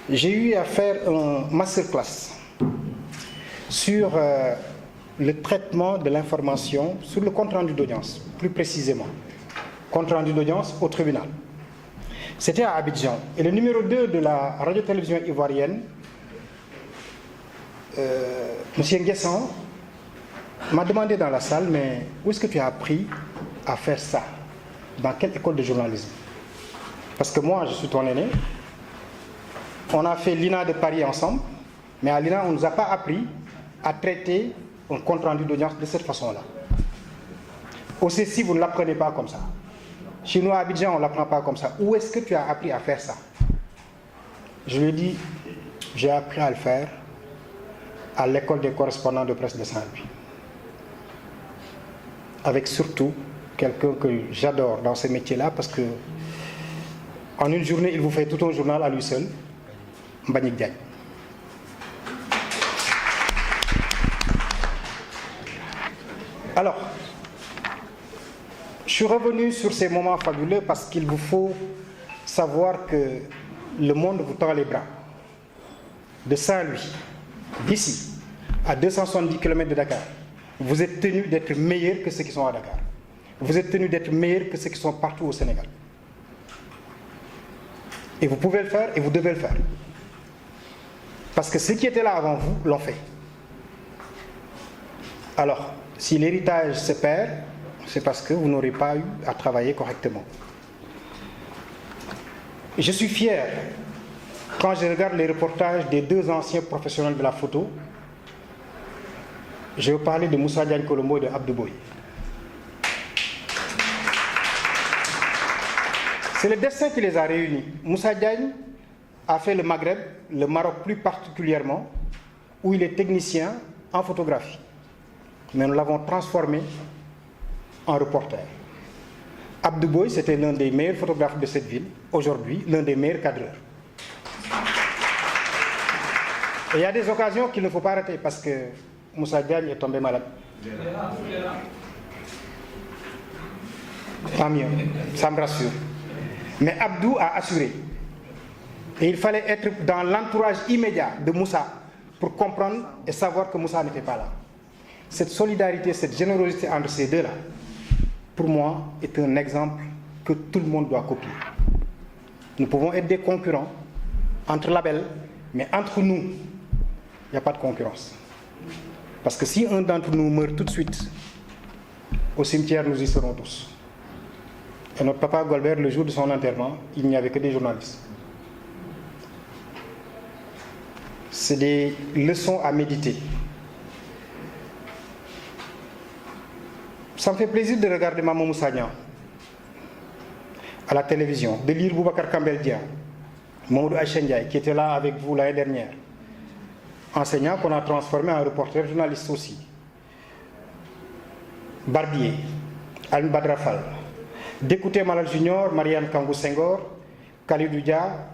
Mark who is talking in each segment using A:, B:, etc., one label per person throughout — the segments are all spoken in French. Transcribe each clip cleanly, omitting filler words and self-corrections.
A: J'ai eu à faire un masterclass sur le traitement de l'information, sur le compte-rendu d'audience, plus précisément. Compte-rendu d'audience au tribunal. C'était à Abidjan. Et le numéro 2 de la radio-télévision ivoirienne, M. Nguessan, m'a demandé dans la salle, mais où est-ce que tu as appris à faire ça? Dans quelle école de journalisme? Parce que moi, je suis ton aîné. On a fait l'INA de Paris ensemble, mais à l'INA, on ne nous a pas appris à traiter un compte-rendu d'audience de cette façon-là. Au CECI, vous ne l'apprenez pas comme ça. Chez nous, à Abidjan, on ne l'apprend pas comme ça. Où est-ce que tu as appris à faire ça? Je lui ai dit, j'ai appris à le faire à l'école des correspondants de presse de Saint-Louis. Avec surtout quelqu'un que j'adore dans ce métier-là, parce que en une journée, il vous fait tout un journal à lui seul, Mbagnick Diagne. Alors, je suis revenu sur ces moments fabuleux parce qu'il vous faut savoir que le monde vous tend les bras. De Saint-Louis, d'ici, à 270 km de Dakar, vous êtes tenus d'être meilleurs que ceux qui sont à Dakar. Vous êtes tenus d'être meilleurs que ceux qui sont partout au Sénégal. Et vous pouvez le faire et vous devez le faire. Parce que ceux qui étaient là avant vous l'ont fait. Alors, si l'héritage se perd, c'est parce que vous n'aurez pas eu à travailler correctement. Je suis fier quand je regarde les reportages des deux anciens professionnels de la photo. Je vais parler de Moussa Diagne Colombo et de Abdou Boye. C'est le destin qui les a réunis. Moussa Diagne a fait le Maghreb, le Maroc plus particulièrement, où il est technicien en photographie. Mais nous l'avons transformé en reporter. Abdou Boye, c'était l'un des meilleurs photographes de cette ville, aujourd'hui l'un des meilleurs cadreurs. Et il y a des occasions qu'il ne faut pas rater parce que Moussa Diagne est tombé malade. Tant mieux, ça me rassure. Mais Abdou a assuré. Et il fallait être dans l'entourage immédiat de Moussa pour comprendre et savoir que Moussa n'était pas là. Cette solidarité, cette générosité entre ces deux-là, pour moi, est un exemple que tout le monde doit copier. Nous pouvons être des concurrents entre labels, mais entre nous, il n'y a pas de concurrence. Parce que si un d'entre nous meurt tout de suite, au cimetière, nous y serons tous. Et notre papa Golbert, le jour de son enterrement, il n'y avait que des journalistes. C'est des leçons à méditer. Ça me fait plaisir de regarder Maman Moussa Niang à la télévision, de lire Boubacar Kambel Dia, Mamadou Aïcha Ndiaye, qui était là avec vous l'année dernière, enseignant qu'on a transformé en reporter journaliste aussi. Barbier, Aline Badrafal, d'écouter Malal Junior, Marianne Kangou Senghor, Khalidou Dia,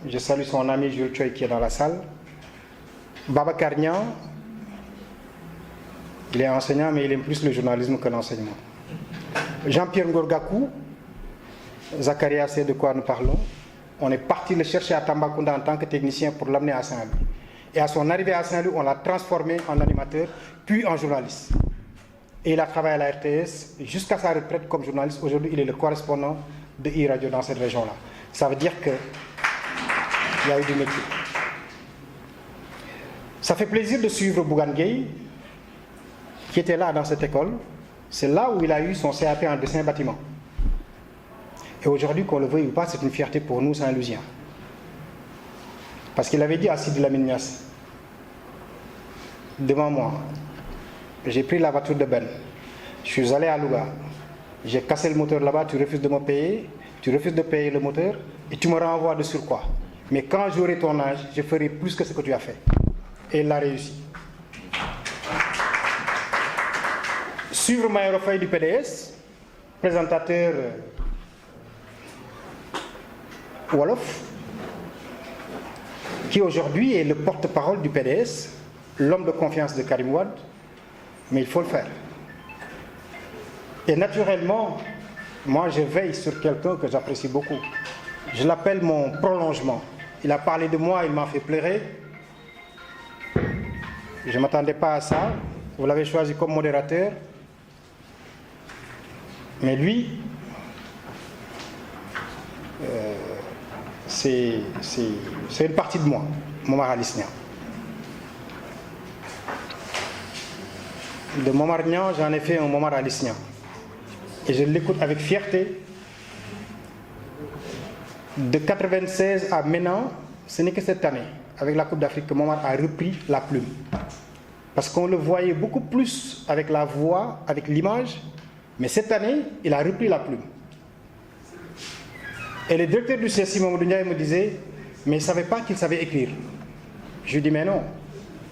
A: je salue son ami Jules Choi qui est dans la salle, Babacar Niang, il est enseignant mais il aime plus le journalisme que l'enseignement. Jean-Pierre Ngorgakou, Zakaria sait de quoi nous parlons. On est parti le chercher à Tambacounda en tant que technicien pour l'amener à Saint-Louis. Et à son arrivée à Saint-Louis, on l'a transformé en animateur, puis en journaliste. Et il a travaillé à la RTS jusqu'à sa retraite comme journaliste. Aujourd'hui, il est le correspondant de e-radio dans cette région-là. Ça veut dire qu'il y a eu du métier. Ça fait plaisir de suivre Bougane Gueye, qui était là dans cette école. C'est là où il a eu son CAP en dessin bâtiment. Et aujourd'hui, qu'on le veuille ou pas, c'est une fierté pour nous, Saint-Louisiens. Parce qu'il avait dit à Sidi Lamine Niasse, devant moi, j'ai pris la voiture de Ben, je suis allé à Louga, j'ai cassé le moteur là-bas, tu refuses de me payer, tu refuses de payer le moteur et tu me renvoies de surcroît. Mais quand j'aurai ton âge, je ferai plus que ce que tu as fait. Et il l'a réussi. Suivre Mayoro Faye du PDS, présentateur Wolof, qui aujourd'hui est le porte-parole du PDS, l'homme de confiance de Karim Wade, mais il faut le faire. Et naturellement, moi je veille sur quelqu'un que j'apprécie beaucoup. Je l'appelle mon prolongement. Il a parlé de moi, il m'a fait pleurer. Je ne m'attendais pas à ça. Vous l'avez choisi comme modérateur. Mais lui, c'est une partie de moi, Momar Ali Niang. De Momar Niang, j'en ai fait un Momar Ali Niang. Et je l'écoute avec fierté. De 1996 à maintenant, ce n'est que cette année, avec la Coupe d'Afrique, que Momar a repris la plume. Parce qu'on le voyait beaucoup plus avec la voix, avec l'image. Mais cette année, il a repris la plume. Et le directeur du CSI, Mamadou Ndiaye, me disait, mais il ne savait pas qu'il savait écrire. Je lui dis, mais non,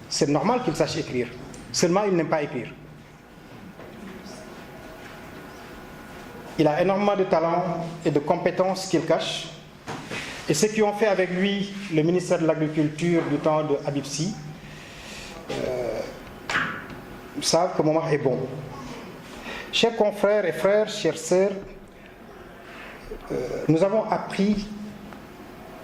A: c'est normal qu'il sache écrire. Seulement, il n'aime pas écrire. Il a énormément de talent et de compétences qu'il cache. Et ceux qui ont fait avec lui le ministère de l'Agriculture du temps de Habib Sy savent que Momar est bon. Chers confrères et frères, chères sœurs, nous avons appris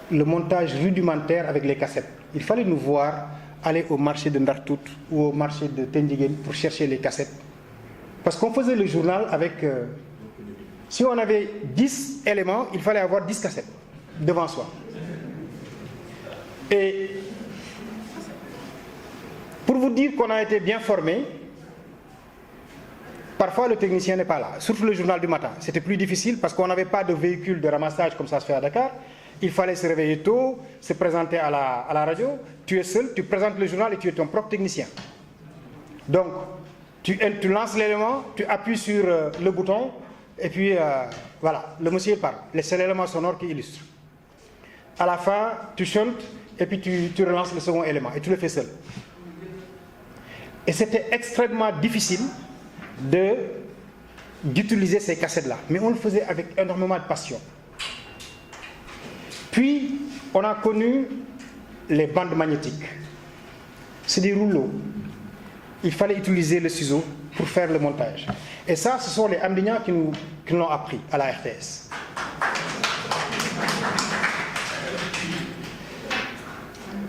A: le montage rudimentaire avec les cassettes. Il fallait nous voir aller au marché de Ndartout ou au marché de Tendingen pour chercher les cassettes. Parce qu'on faisait le journal avec... si on avait 10 éléments, il fallait avoir 10 cassettes devant soi. Et pour vous dire qu'on a été bien formés, parfois le technicien n'est pas là, surtout le journal du matin. C'était plus difficile parce qu'on n'avait pas de véhicule de ramassage comme ça se fait à Dakar. Il fallait se réveiller tôt, se présenter à la radio. Tu es seul, tu présentes le journal et tu es ton propre technicien. Donc, tu lances l'élément, tu appuies sur le bouton et puis voilà, le monsieur parle. C'est l'élément sonore qui illustre. À la fin, tu chantes et puis tu relances le second élément et tu le fais seul. Et c'était extrêmement difficile d'utiliser ces cassettes-là. Mais on le faisait avec énormément de passion. Puis, on a connu les bandes magnétiques. C'est des rouleaux. Il fallait utiliser le ciseau pour faire le montage. Et ça, ce sont les Amdignans qui nous l'ont appris à la RTS.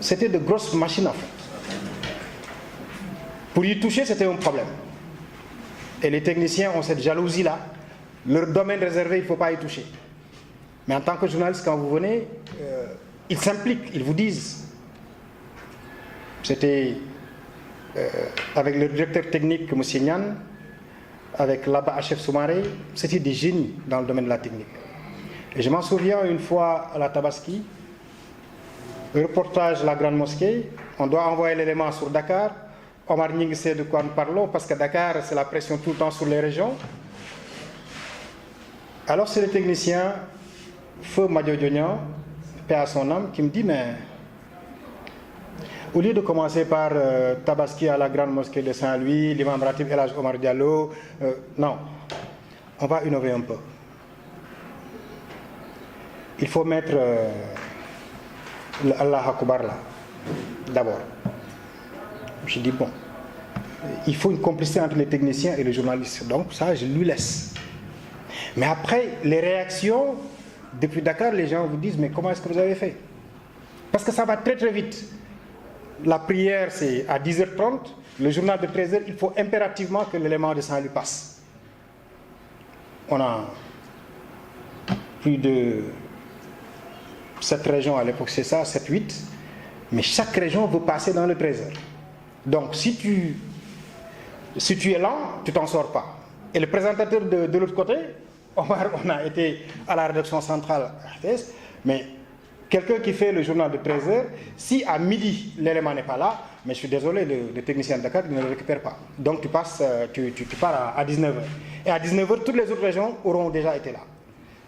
A: C'était de grosses machines en fait. Pour y toucher, c'était un problème. Et les techniciens ont cette jalousie-là. Leur domaine réservé, il ne faut pas y toucher. Mais en tant que journaliste, quand vous venez, ils s'impliquent, ils vous disent. C'était avec le directeur technique, M. Nyan, avec l'Abba Hachef Soumaré, c'était des génies dans le domaine de la technique. Et je m'en souviens une fois à la Tabaski, le reportage de la Grande Mosquée, on doit envoyer l'élément sur Dakar. Omar Nying sait de quoi nous parlons, parce que Dakar, c'est la pression tout le temps sur les régions. Alors c'est le technicien, Feu Madio Diognan, paix à son âme, qui me dit, mais au lieu de commencer par Tabaski à la Grande Mosquée de Saint-Louis, l'imam Ratib El Hadj Omar Diallo, non, on va innover un peu. Il faut mettre le Allah Akbar là, d'abord. Je dis, bon, il faut une complicité entre les techniciens et les journalistes. Donc ça, je lui laisse. Mais après, les réactions, depuis Dakar, les gens vous disent, mais comment est-ce que vous avez fait? Parce que ça va très très vite. La prière, c'est à 10h30. Le journal de 13h, il faut impérativement que l'élément de Saint-Louis passe. On a plus de 7 régions à l'époque, c'est ça, 7, 8. Mais chaque région veut passer dans le 13h. Donc, si tu es lent, tu t'en sors pas. Et le présentateur de l'autre côté, Omar, on a été à la rédaction centrale RTS, mais quelqu'un qui fait le journal de 13h, si à midi l'élément n'est pas là, mais je suis désolé, le technicien de Dakar ne le récupère pas. Donc tu passes, tu pars à 19h. Et à 19h, toutes les autres régions auront déjà été là.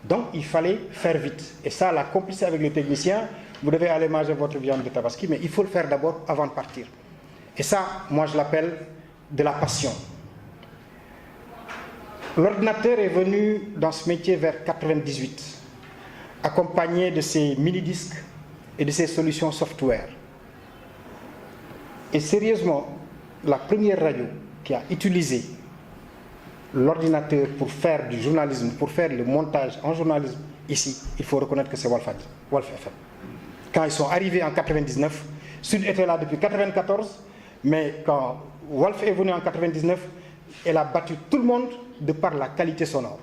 A: Donc il fallait faire vite. Et ça, la complicité avec les techniciens, vous devez aller manger votre viande de Tabaski, mais il faut le faire d'abord avant de partir. Et ça, moi je l'appelle de la passion. L'ordinateur est venu dans ce métier vers 1998, accompagné de ses mini-disques et de ses solutions software. Et sérieusement, la première radio qui a utilisé l'ordinateur pour faire du journalisme, pour faire le montage en journalisme, ici, il faut reconnaître que c'est Walf FM. Quand ils sont arrivés en 99, Sud était là depuis 94, mais quand Wolf est venu en 99, elle a battu tout le monde de par la qualité sonore.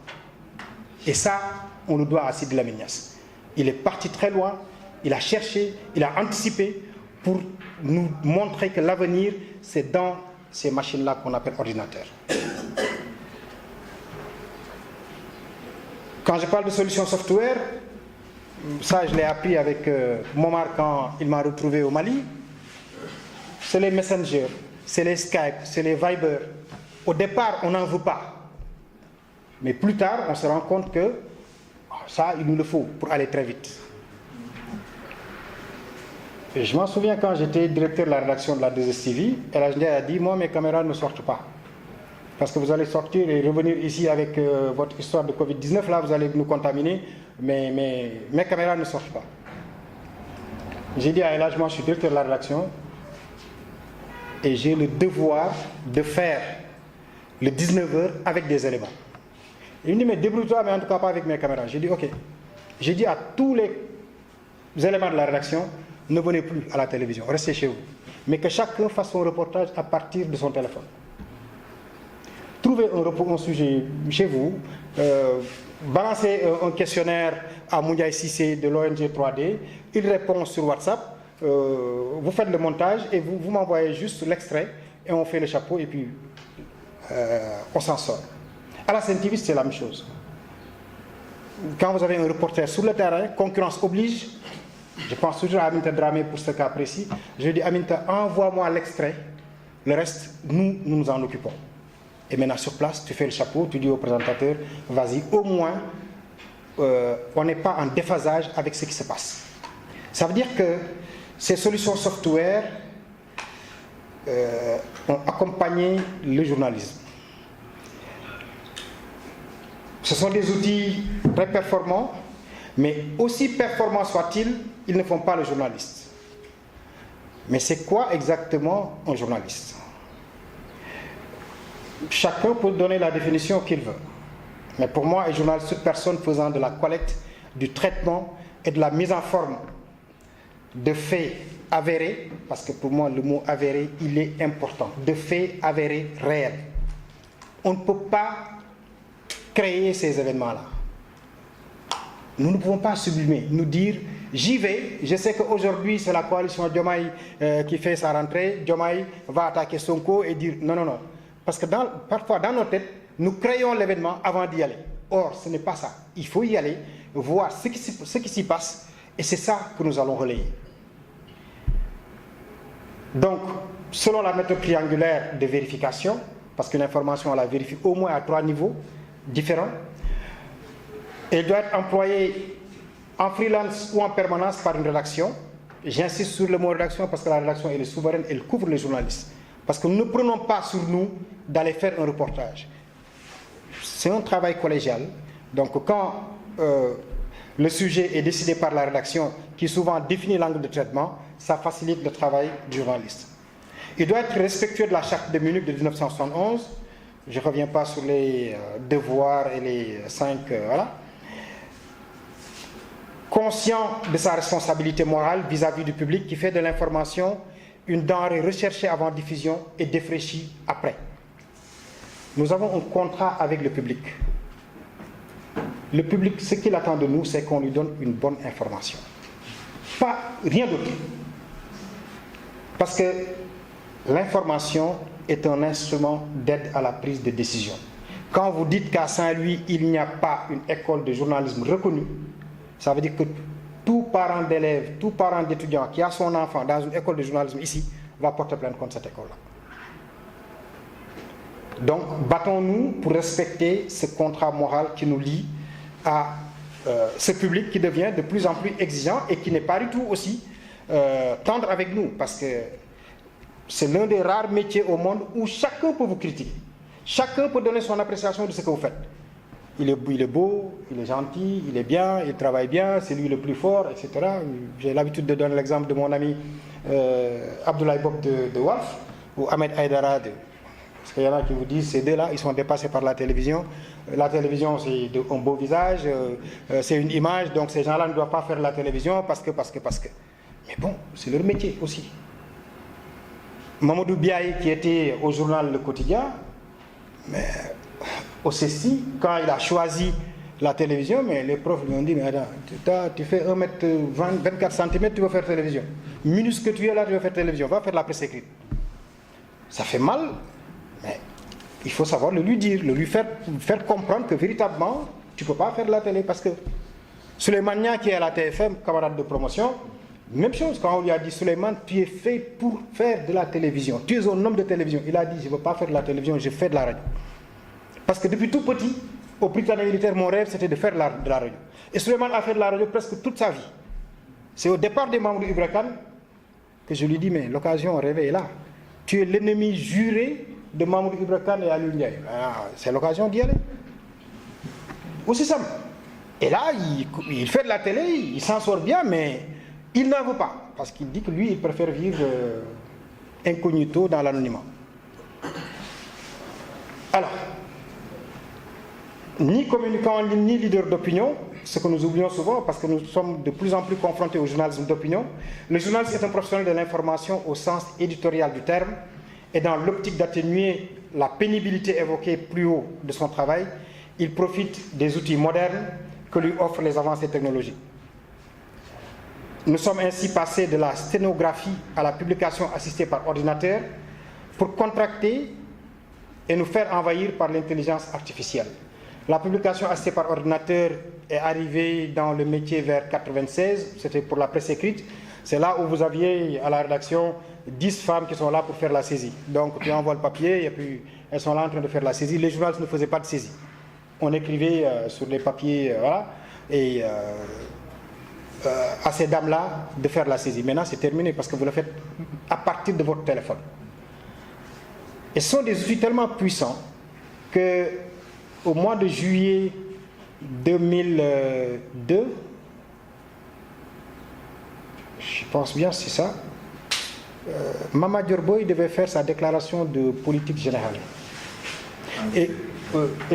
A: Et ça, on le doit à Sidi Lamine Niasse. Il est parti très loin, il a cherché, il a anticipé pour nous montrer que l'avenir, c'est dans ces machines-là qu'on appelle ordinateurs. Quand je parle de solutions software, ça je l'ai appris avec Momar quand il m'a retrouvé au Mali, c'est les Messenger, c'est les Skype, c'est les Viber. Au départ, on n'en veut pas. Mais plus tard, on se rend compte que ça, il nous le faut pour aller très vite. Et je m'en souviens quand j'étais directeur de la rédaction de la 2STV, El Hadj Ndiaye a dit, moi mes caméras ne sortent pas. Parce que vous allez sortir et revenir ici avec votre histoire de Covid-19, là vous allez nous contaminer, mais mes caméras ne sortent pas. J'ai dit à El Hadj, moi je suis directeur de la rédaction et j'ai le devoir de faire le 19h avec des éléments. Il me dit, mais débrouille-toi, mais en tout cas pas avec mes caméras. J'ai dit, ok. J'ai dit à tous les éléments de la rédaction, ne venez plus à la télévision, restez chez vous. Mais que chacun fasse son reportage à partir de son téléphone. Trouvez un sujet chez vous, balancez un questionnaire à Moundiaï Cissé de l'ONG 3D, il répond sur WhatsApp, vous faites le montage et vous m'envoyez juste l'extrait et on fait le chapeau et puis on s'en sort. À la CNTV, c'est la même chose. Quand vous avez un reporter sur le terrain, concurrence oblige, je pense toujours à Aminta Dramé pour ce cas précis, je dis Aminta, envoie-moi l'extrait, le reste, nous nous en occupons. Et maintenant sur place, tu fais le chapeau, tu dis au présentateur, vas-y, au moins, on n'est pas en déphasage avec ce qui se passe. Ça veut dire que ces solutions software ont accompagné le journalisme. Ce sont des outils très performants, mais aussi performants soient-ils, ils ne font pas le journaliste. Mais c'est quoi exactement un journaliste? Chacun peut donner la définition qu'il veut. Mais pour moi, un journaliste, c'est toute personne faisant de la collecte, du traitement et de la mise en forme de faits avérés, parce que pour moi, le mot avéré, il est important, de faits avérés réels. On ne peut pas créer ces événements-là. Nous ne pouvons pas sublimer, nous dire j'y vais, je sais qu'aujourd'hui c'est la coalition Diomaye qui fait sa rentrée, Diomaye va attaquer Sonko et dire non, non, non. Parce que parfois dans nos têtes, nous créons l'événement avant d'y aller. Or, ce n'est pas ça. Il faut y aller, voir ce qui s'y passe et c'est ça que nous allons relayer. Donc, selon la méthode triangulaire de vérification, parce qu'une information on la vérifie au moins à 3 niveaux différents, elle doit être employée en freelance ou en permanence par une rédaction. J'insiste sur le mot rédaction parce que la rédaction elle est souveraine, elle couvre les journalistes. Parce que nous ne prenons pas sur nous d'aller faire un reportage. C'est un travail collégial. Donc quand le sujet est décidé par la rédaction, qui souvent définit l'angle de traitement, ça facilite le travail du journaliste. Il doit être respectueux de la charte de Munich de 1971. Je ne reviens pas sur les devoirs et les 5... voilà. Conscient de sa responsabilité morale vis-à-vis du public qui fait de l'information une denrée recherchée avant diffusion et défraîchie après. Nous avons un contrat avec le public. Le public, ce qu'il attend de nous, c'est qu'on lui donne une bonne information. Pas rien d'autre. Parce que l'information est un instrument d'aide à la prise de décision. Quand vous dites qu'à Saint-Louis, il n'y a pas une école de journalisme reconnue, ça veut dire que tout parent d'élève, tout parent d'étudiant qui a son enfant dans une école de journalisme ici, va porter plainte contre cette école-là. Donc, battons-nous pour respecter ce contrat moral qui nous lie à ce public qui devient de plus en plus exigeant et qui n'est pas du tout aussi tendre avec nous, parce que c'est l'un des rares métiers au monde où chacun peut vous critiquer. Chacun peut donner son appréciation de ce que vous faites. Il est beau, il est gentil, il est bien, il travaille bien, c'est lui le plus fort, etc. J'ai l'habitude de donner l'exemple de mon ami Abdoulaye Bob de Wolf ou Ahmed Aïdara parce qu'il y en a qui vous disent ces deux-là, ils sont dépassés par la télévision. La télévision, c'est un beau visage, c'est une image, donc ces gens-là ne doivent pas faire la télévision parce que. Mais bon, c'est leur métier aussi. Mamadou Biaye, qui était au journal Le Quotidien, mais au CESTI, quand il a choisi la télévision, mais les profs lui ont dit, mais attends, tu fais 1m20, 24 cm, tu vas faire télévision. Minuscule que tu es là, tu vas faire télévision, va faire la presse écrite. Ça fait mal, mais il faut savoir le lui dire, le lui faire comprendre que véritablement, tu ne peux pas faire de la télé. Parce que Souleymane Nia, qui est à la TFM, camarade de promotion, même chose, quand on lui a dit, Souleymane, tu es fait pour faire de la télévision. Tu es un homme de télévision. Il a dit, je ne veux pas faire de la télévision, je fais de la radio. Parce que depuis tout petit, au Britannique militaire, mon rêve, c'était de faire de la radio. Et Souleymane a fait de la radio presque toute sa vie. C'est au départ des membres du Ibra Kane que je lui dis, mais l'occasion rêvée est là. Tu es l'ennemi juré de Mamadou Ibra Kane et Aliou Ndiaye. C'est l'occasion d'y aller. Aussi simple. Et là, il fait de la télé, il s'en sort bien, mais il n'en veut pas. Parce qu'il dit que lui, il préfère vivre incognito dans l'anonymat. Alors, ni communicant en ligne, ni leader d'opinion, ce que nous oublions souvent parce que nous sommes de plus en plus confrontés au journalisme d'opinion. Le journaliste est un professionnel de l'information au sens éditorial du terme et dans l'optique d'atténuer la pénibilité évoquée plus haut de son travail, il profite des outils modernes que lui offrent les avancées technologiques. Nous sommes ainsi passés de la sténographie à la publication assistée par ordinateur pour contracter et nous faire envahir par l'intelligence artificielle. La publication assistée par ordinateur est arrivée dans le métier vers 1996, c'était pour la presse écrite. C'est là où vous aviez à la rédaction 10 femmes qui sont là pour faire la saisie. Donc tu envoies le papier et puis elles sont là en train de faire la saisie. Les journalistes ne faisaient pas de saisie. On écrivait sur les papiers, voilà, et à ces dames-là de faire la saisie. Maintenant c'est terminé parce que vous le faites à partir de votre téléphone. Et ce sont des outils tellement puissants que au mois de juillet 2002, je pense bien c'est ça, Mama Diorboy devait faire sa déclaration de politique générale. Et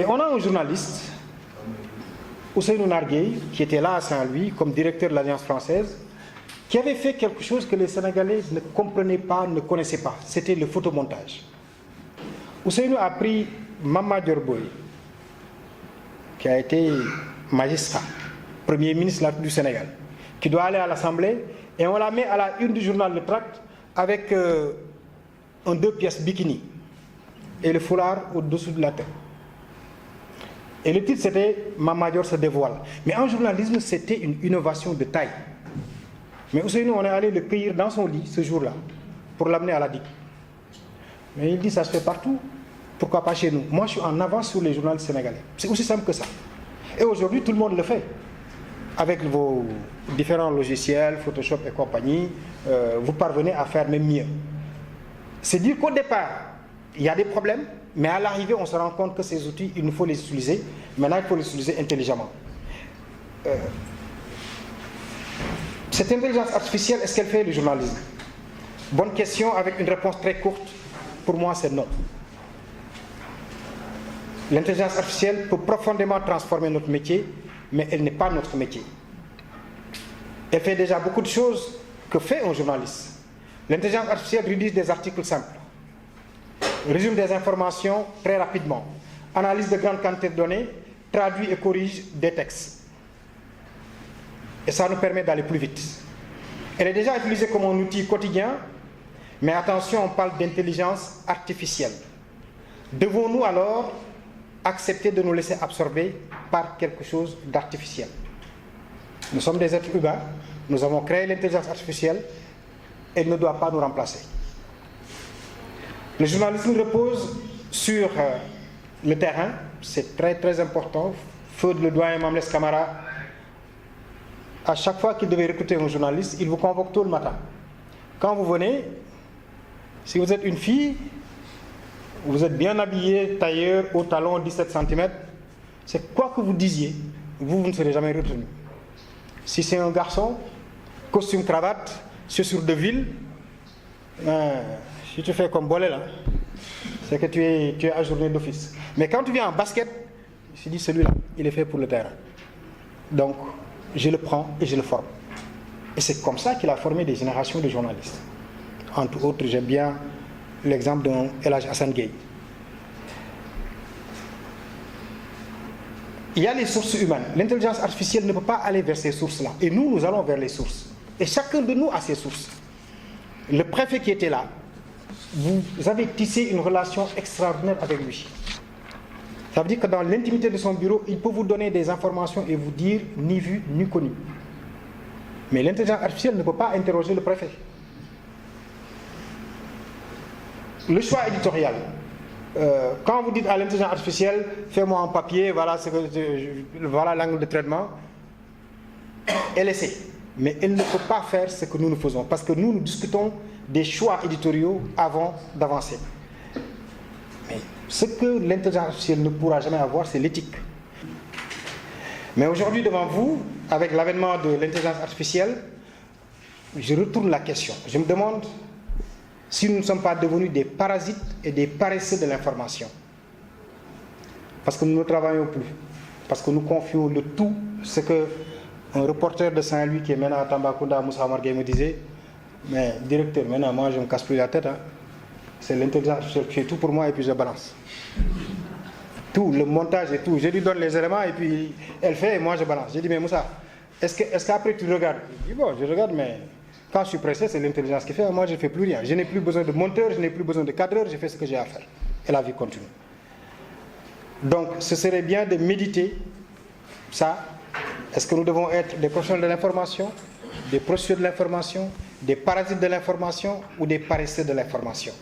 A: on a un journaliste, Ousseynou Narguey, qui était là à Saint-Louis comme directeur de l'Alliance française, qui avait fait quelque chose que les Sénégalais ne comprenaient pas, ne connaissaient pas. C'était le photomontage. Ousseynou a pris Mama Diorboy, qui a été magistrat, premier ministre du Sénégal, qui doit aller à l'Assemblée, et on la met à la une du journal Le Tract avec un 2 pièces bikini et le foulard au-dessous de la tête. Et le titre c'était Mama Dior se dévoile. Mais en journalisme, c'était une innovation de taille. Mais Ousseynou, on est allé le cueillir dans son lit ce jour-là pour l'amener à la DIC. Mais il dit ça se fait partout. Pourquoi pas chez nous? Moi, je suis en avance sur les journalistes sénégalais. C'est aussi simple que ça. Et aujourd'hui, tout le monde le fait. Avec vos différents logiciels, Photoshop et compagnie, vous parvenez à faire même mieux. C'est dire qu'au départ, il y a des problèmes, mais à l'arrivée, on se rend compte que ces outils, il nous faut les utiliser. Maintenant, il faut les utiliser intelligemment. Cette intelligence artificielle, est-ce qu'elle fait le journalisme? Bonne question, avec une réponse très courte. Pour moi, c'est non. L'intelligence artificielle peut profondément transformer notre métier, mais elle n'est pas notre métier. Elle fait déjà beaucoup de choses que fait un journaliste. L'intelligence artificielle rédige des articles simples, résume des informations très rapidement, analyse de grandes quantités de données, traduit et corrige des textes. Et ça nous permet d'aller plus vite. Elle est déjà utilisée comme un outil quotidien, mais attention, on parle d'intelligence artificielle. Devons-nous alors accepter de nous laisser absorber par quelque chose d'artificiel? Nous sommes des êtres humains, nous avons créé l'intelligence artificielle, elle ne doit pas nous remplacer. Le journalisme repose sur le terrain, c'est très très important. Feu le doyen Mamles Camara, à chaque fois qu'il devait recruter un journaliste, il vous convoque tôt le matin. Quand vous venez, si vous êtes une fille, vous êtes bien habillé, tailleur, haut talon, 17 cm, c'est quoi que vous disiez, vous ne serez jamais retenu. Si c'est un garçon, costume, cravate, chaussures de ville, si tu fais comme Bolé là, c'est que tu es ajourné d'office. Mais quand tu viens en basket, je dis celui-là, il est fait pour le terrain. Donc, je le prends et je le forme. Et c'est comme ça qu'il a formé des générations de journalistes. Entre autres, j'aime bien l'exemple d'un El Hadj Assane Gueye. Il y a les sources humaines. L'intelligence artificielle ne peut pas aller vers ces sources-là. Et nous allons vers les sources. Et chacun de nous a ses sources. Le préfet qui était là, vous avez tissé une relation extraordinaire avec lui. Ça veut dire que dans l'intimité de son bureau, il peut vous donner des informations et vous dire ni vu ni connu. Mais l'intelligence artificielle ne peut pas interroger le préfet. Le choix éditorial. Quand vous dites à l'intelligence artificielle, fais-moi un papier, voilà l'angle de traitement, elle essaie. Mais elle ne peut pas faire ce que nous faisons. Parce que nous discutons des choix éditoriaux avant d'avancer. Mais ce que l'intelligence artificielle ne pourra jamais avoir, c'est l'éthique. Mais aujourd'hui, devant vous, avec l'avènement de l'intelligence artificielle, je retourne la question. Je me demande si nous ne sommes pas devenus des parasites et des paresseux de l'information. Parce que nous ne travaillons plus. Parce que nous confions le tout. Ce que un reporter de Saint-Louis qui est maintenant à Tambacounda, Moussa Marguerite, me disait, mais directeur, maintenant moi je ne me casse plus la tête. Hein. C'est l'intelligence artificielle qui fait tout pour moi et puis je balance. Tout, le montage et tout. Je lui donne les éléments et puis elle fait et moi je balance. J'ai dit, mais Moussa, est-ce qu'après tu regardes? Il dit, bon, je regarde, mais quand je suis pressé, c'est l'intelligence qui fait. Moi, je ne fais plus rien. Je n'ai plus besoin de monteur, je n'ai plus besoin de cadreur, je fais ce que j'ai à faire. Et la vie continue. Donc, ce serait bien de méditer ça. Est-ce que nous devons être des professionnels de l'information, des processus de l'information, des parasites de l'information ou des paresseux de l'information?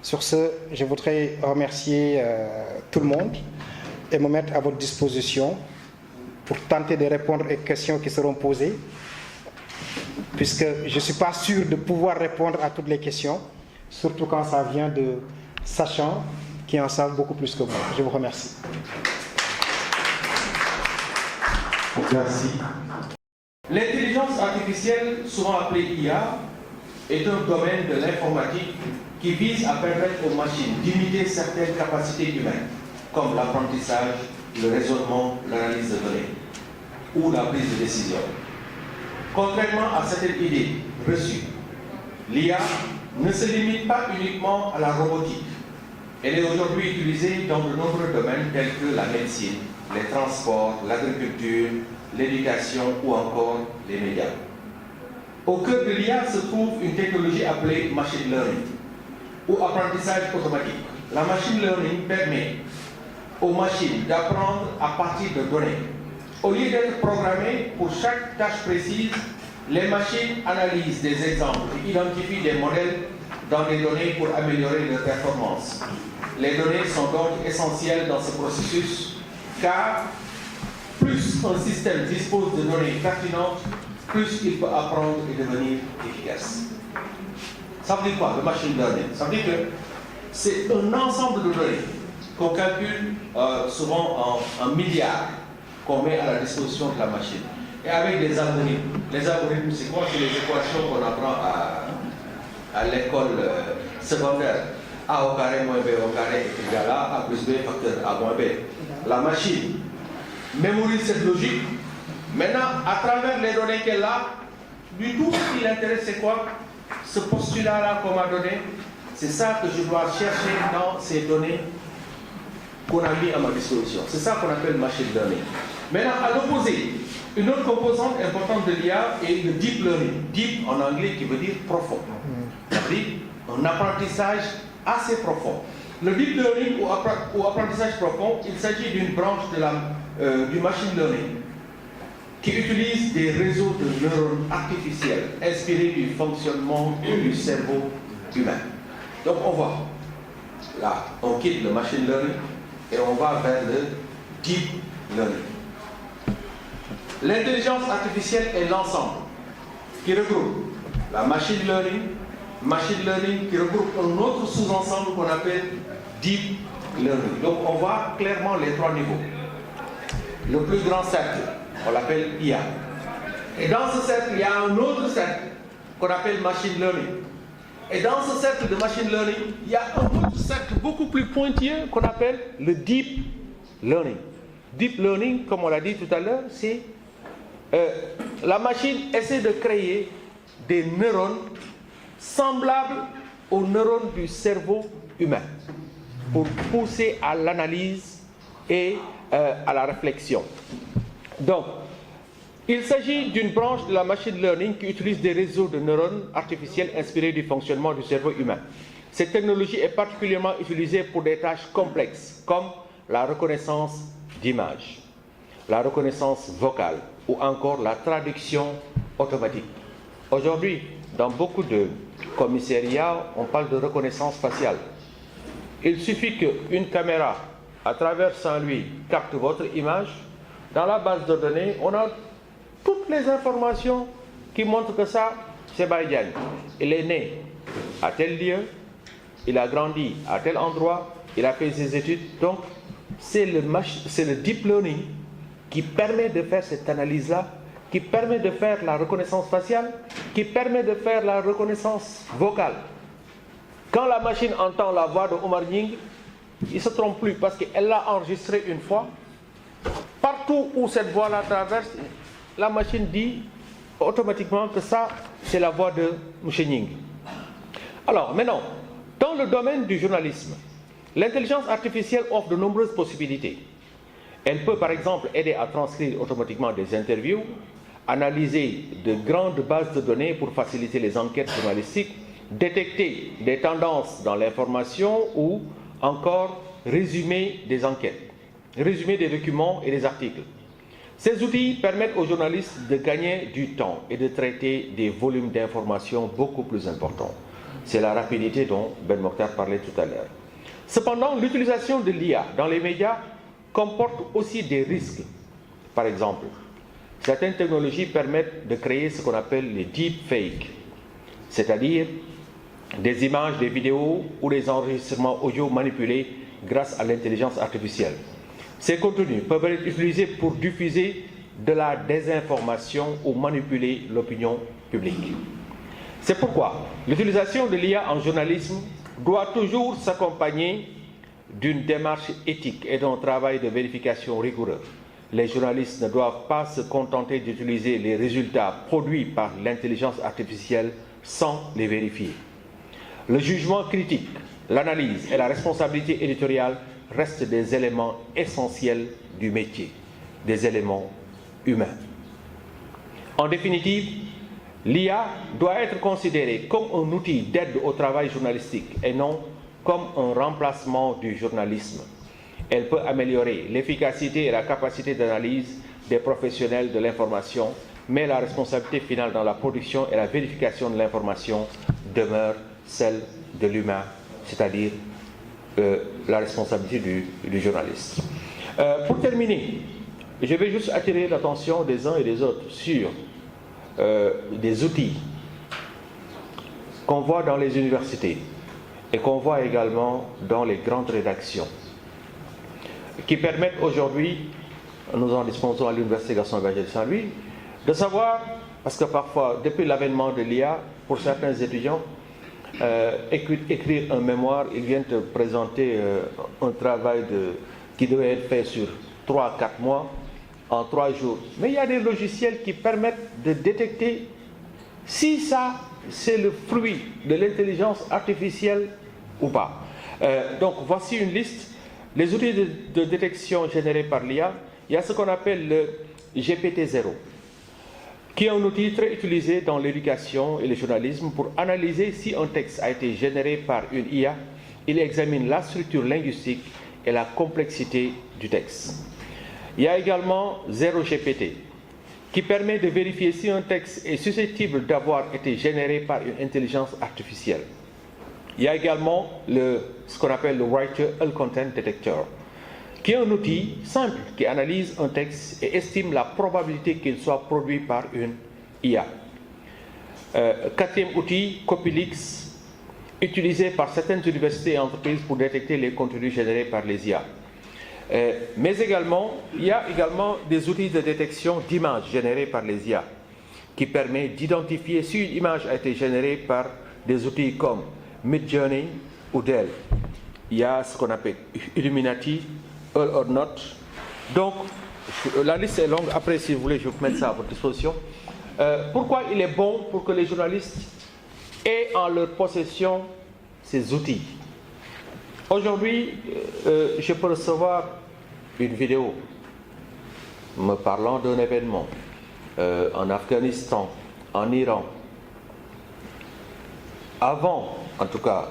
A: Sur ce, je voudrais remercier tout le monde et me mettre à votre disposition pour tenter de répondre aux questions qui seront posées, puisque je ne suis pas sûr de pouvoir répondre à toutes les questions, surtout quand ça vient de sachants qui en savent beaucoup plus que moi. Je vous remercie.
B: Merci. L'intelligence artificielle, souvent appelée IA, est un domaine de l'informatique qui vise à permettre aux machines d'imiter certaines capacités humaines, comme l'apprentissage, le raisonnement, l'analyse de données ou la prise de décision. Contrairement à certaines idées reçues, l'IA ne se limite pas uniquement à la robotique. Elle est aujourd'hui utilisée dans de nombreux domaines tels que la médecine, les transports, l'agriculture, l'éducation ou encore les médias. Au cœur de l'IA se trouve une technologie appelée machine learning ou apprentissage automatique. La machine learning permet aux machines d'apprendre à partir de données. Au lieu d'être programmées pour chaque tâche précise, les machines analysent des exemples et identifient des modèles dans des données pour améliorer leur performance. Les données sont donc essentielles dans ce processus car plus un système dispose de données pertinentes, plus il peut apprendre et devenir efficace. Ça veut dire quoi, le machine learning? Ça veut dire que c'est un ensemble de données qu'on calcule souvent en milliards qu'on met à la disposition de la machine. Et avec des algorithmes. Les algorithmes, c'est quoi? C'est les équations qu'on apprend à l'école secondaire. A au carré moins B au carré est égal à A plus B facteur A moins B. La machine mémorise cette logique. Maintenant, à travers les données qu'elle a, du tout ce qui l'intéresse, c'est quoi? Ce postulat-là qu'on m'a donné, c'est ça que je dois chercher dans ces données qu'on a mis à ma disposition. C'est ça qu'on appelle machine learning. Maintenant, à l'opposé, une autre composante importante de l'IA est le deep learning. Deep en anglais qui veut dire profond. C'est-à-dire un apprentissage assez profond. Le deep learning ou apprentissage profond, il s'agit d'une branche du machine learning qui utilise des réseaux de neurones artificiels inspirés du fonctionnement du cerveau humain. Donc on voit, là, on quitte le machine learning et on va vers le deep learning. L'intelligence artificielle est l'ensemble qui regroupe la machine learning qui regroupe un autre sous-ensemble qu'on appelle deep learning. Donc on voit clairement les trois niveaux. Le plus grand cercle, on l'appelle IA. Et dans ce cercle, il y a un autre cercle qu'on appelle machine learning. Et dans ce cercle de machine learning, il y a un autre cercle beaucoup plus pointilleux qu'on appelle le deep learning. Deep learning, comme on l'a dit tout à l'heure, c'est la machine essaie de créer des neurones semblables aux neurones du cerveau humain pour pousser à l'analyse et à la réflexion. Donc, il s'agit d'une branche de la machine learning qui utilise des réseaux de neurones artificiels inspirés du fonctionnement du cerveau humain. Cette technologie est particulièrement utilisée pour des tâches complexes comme la reconnaissance d'images, la reconnaissance vocale ou encore la traduction automatique. Aujourd'hui, dans beaucoup de commissariats, on parle de reconnaissance faciale. Il suffit qu'une caméra, à travers Saint-Louis, capte votre image. Dans la base de données, on a toutes les informations qui montrent que ça, c'est Baïdiane. Il est né à tel lieu, il a grandi à tel endroit, il a fait ses études. Donc, c'est le deep learning qui permet de faire cette analyse-là, qui permet de faire la reconnaissance faciale, qui permet de faire la reconnaissance vocale. Quand la machine entend la voix de Omar Nying, il ne se trompe plus parce qu'elle l'a enregistrée une fois. Partout où cette voix-là traverse, la machine dit automatiquement que ça, c'est la voix de M. Nying. Alors, maintenant, dans le domaine du journalisme, l'intelligence artificielle offre de nombreuses possibilités. Elle peut, par exemple, aider à transcrire automatiquement des interviews, analyser de grandes bases de données pour faciliter les enquêtes journalistiques, détecter des tendances dans l'information ou encore résumer des enquêtes, résumer des documents et des articles. Ces outils permettent aux journalistes de gagner du temps et de traiter des volumes d'informations beaucoup plus importants. C'est la rapidité dont Ben Mokhtar parlait tout à l'heure. Cependant, l'utilisation de l'IA dans les médias comporte aussi des risques. Par exemple, certaines technologies permettent de créer ce qu'on appelle les deepfakes, c'est-à-dire des images, des vidéos ou des enregistrements audio manipulés grâce à l'intelligence artificielle. Ces contenus peuvent être utilisés pour diffuser de la désinformation ou manipuler l'opinion publique. C'est pourquoi l'utilisation de l'IA en journalisme doit toujours s'accompagner d'une démarche éthique et d'un travail de vérification rigoureux. Les journalistes ne doivent pas se contenter d'utiliser les résultats produits par l'intelligence artificielle sans les vérifier. Le jugement critique, l'analyse et la responsabilité éditoriale restent des éléments essentiels du métier, des éléments humains. En définitive, l'IA doit être considérée comme un outil d'aide au travail journalistique et non comme un remplacement du journalisme. Elle peut améliorer l'efficacité et la capacité d'analyse des professionnels de l'information, mais la responsabilité finale dans la production et la vérification de l'information demeure celle de l'humain, c'est-à-dire la responsabilité du journaliste. Pour terminer, je vais juste attirer l'attention des uns et des autres sur des outils qu'on voit dans les universités et qu'on voit également dans les grandes rédactions qui permettent aujourd'hui, nous en disposons à l'Université Gaston Berger de Saint-Louis, de savoir, parce que parfois, depuis l'avènement de l'IA, pour certains étudiants, écrire un mémoire, ils viennent te présenter un travail qui devait être fait sur 3-4 mois, en 3 jours. Mais il y a des logiciels qui permettent de détecter si ça, c'est le fruit de l'intelligence artificielle ou pas. Donc, voici une liste. Les outils de détection générés par l'IA, il y a ce qu'on appelle le GPT-0, qui est un outil très utilisé dans l'éducation et le journalisme pour analyser si un texte a été généré par une IA. Il examine la structure linguistique et la complexité du texte. Il y a également 0GPT, qui permet de vérifier si un texte est susceptible d'avoir été généré par une intelligence artificielle. Il y a également ce qu'on appelle le Writer Content Detector, qui est un outil simple qui analyse un texte et estime la probabilité qu'il soit produit par une IA. Quatrième outil, Copilix, utilisé par certaines universités et entreprises pour détecter les contenus générés par les IA. Mais également, il y a également des outils de détection d'images générées par les IA, qui permet d'identifier si une image a été générée par des outils comme Midjourney ou Dell. Il y a ce qu'on appelle Illuminati, All or Not. Donc, la liste est longue. Après, si vous voulez, je vais vous mettre ça à votre disposition. Pourquoi il est bon pour que les journalistes aient en leur possession ces outils? Aujourd'hui, je peux recevoir une vidéo me parlant d'un événement en Afghanistan, en Iran. Avant, en tout cas,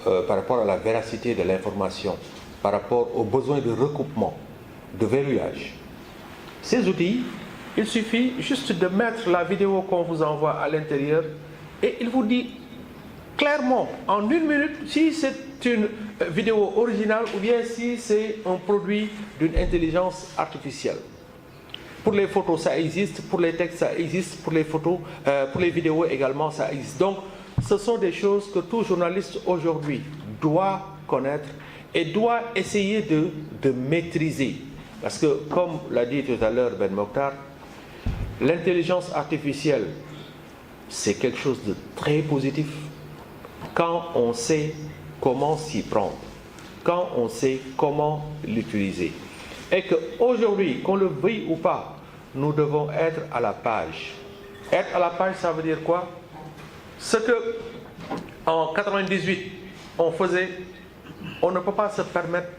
B: par rapport à la véracité de l'information, par rapport aux besoins de recoupement, de verrouillage, ces outils, il suffit juste de mettre la vidéo qu'on vous envoie à l'intérieur et il vous dit clairement, en 1 minute, si c'est une vidéo originale ou bien si c'est un produit d'une intelligence artificielle. Pour les photos, ça existe, pour les textes, ça existe, pour les photos, pour les vidéos également, ça existe. Donc, ce sont des choses que tout journaliste aujourd'hui doit connaître et doit essayer de maîtriser. Parce que, comme l'a dit tout à l'heure Ben Mokhtar, l'intelligence artificielle, c'est quelque chose de très positif quand on sait comment s'y prendre, quand on sait comment l'utiliser. Et qu'aujourd'hui, qu'on le veuille ou pas, nous devons être à la page. Être à la page, ça veut dire quoi? Ce que en 98 on faisait, on ne peut pas se permettre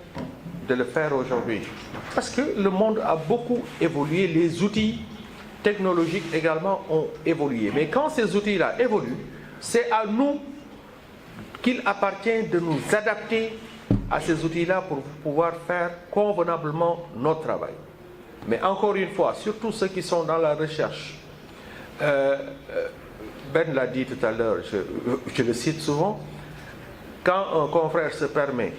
B: de le faire aujourd'hui. Parce que le monde a beaucoup évolué, les outils technologiques également ont évolué. Mais quand ces outils-là évoluent, c'est à nous qu'il appartient de nous adapter à ces outils-là pour pouvoir faire convenablement notre travail. Mais encore une fois, surtout ceux qui sont dans la recherche, Ben l'a dit tout à l'heure, je le cite souvent, quand un confrère se permet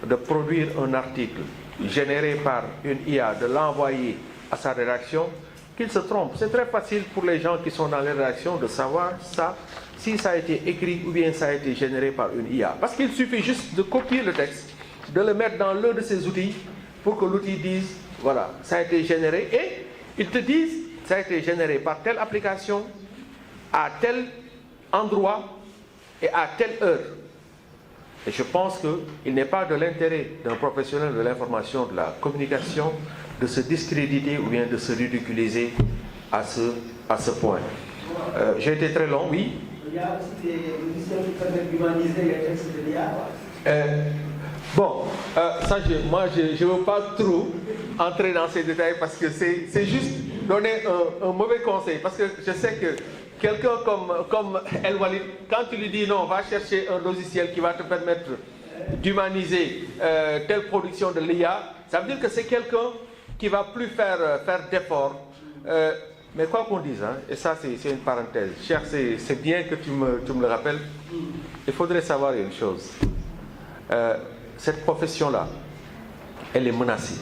B: de produire un article généré par une IA, de l'envoyer à sa rédaction, qu'il se trompe. C'est très facile pour les gens qui sont dans les rédactions de savoir ça, si ça a été écrit ou bien ça a été généré par une IA. Parce qu'il suffit juste de copier le texte, de le mettre dans l'un de ces outils pour que l'outil dise, voilà, ça a été généré. Et ils te disent, ça a été généré par telle application, à tel endroit et à telle heure. Et je pense qu'il n'est pas de l'intérêt d'un professionnel de l'information, de la communication, de se discréditer ou bien de se ridiculiser à ce point. J'ai été très long, oui.
C: Il y a aussi des logiciels qui permettent d'humaniser les textes de l'IA.
B: Ça, moi, je ne veux pas trop entrer dans ces détails parce que c'est juste donner un mauvais conseil. Parce que je sais que quelqu'un comme El Walid, quand tu lui dis non, va chercher un logiciel qui va te permettre d'humaniser telle production de l'IA, ça veut dire que c'est quelqu'un qui ne va plus faire d'efforts. Mais quoi qu'on dise, hein, et ça c'est une parenthèse, cher, c'est bien que tu me le rappelles, il faudrait savoir une chose. Cette profession-là, elle est menacée.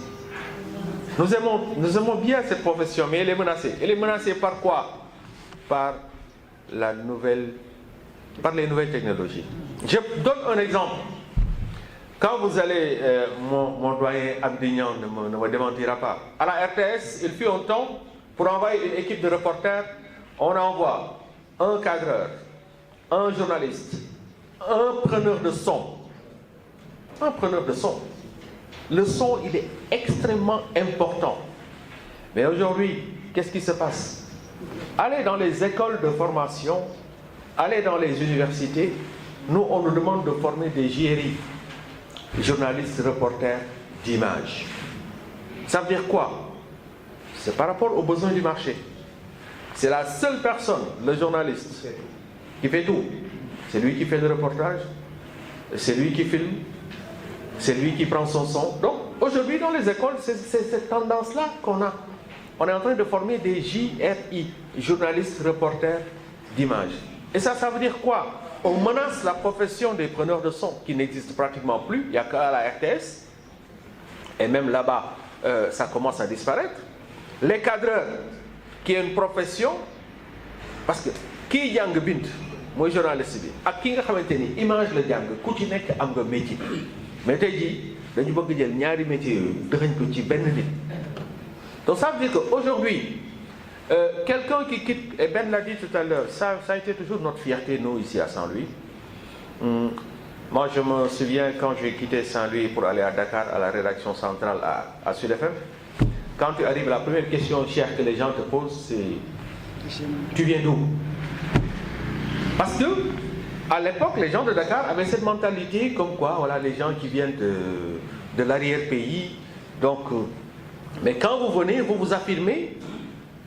B: Nous aimons bien cette profession, mais elle est menacée. Elle est menacée par quoi? Par les nouvelles technologies. Je donne un exemple. Quand vous allez, mon doyen Abdignan ne me démentira pas, à la RTS, il fut un temps, pour envoyer une équipe de reporters, on envoie un cadreur, un journaliste, un preneur de son. Un preneur de son. Le son, il est extrêmement important. Mais aujourd'hui, qu'est-ce qui se passe? Allez dans les écoles de formation, allez dans les universités, nous, on nous demande de former des JRI, journalistes, reporters d'images. Ça veut dire quoi? C'est par rapport aux besoins du marché. C'est la seule personne, le journaliste, qui fait tout. C'est lui qui fait le reportage, c'est lui qui filme, c'est lui qui prend son son. Donc, aujourd'hui, dans les écoles, c'est cette tendance-là qu'on a. On est en train de former des JRI, journalistes, reporters d'images. Et ça veut dire quoi? On menace la profession des preneurs de son, qui n'existe pratiquement plus. Il n'y a qu'à la RTS. Et même là-bas, ça commence à disparaître. Les cadreurs, qui est une profession, parce que qui jàng bind mooy journaliste bi ak ki nga xamante ni image la jàng ku ci nekk am nga métier mais tey jii dañu bëgg jël ñaari métiers yooyu dëxañ ko ci benn nit. Donc ça veut dire qu'aujourd'hui, quelqu'un qui quitte, et Ben l'a dit tout à l'heure, ça a été toujours notre fierté, nous, ici à Saint-Louis. Moi, je me souviens quand j'ai quitté Saint-Louis pour aller à Dakar, à la rédaction centrale à Sud FM, quand tu arrives, la première question chère que les gens te posent, c'est Tu viens d'où? Parce que à l'époque, les gens de Dakar avaient cette mentalité comme quoi, voilà, les gens qui viennent de l'arrière-pays. Donc, mais quand vous venez, vous vous affirmez.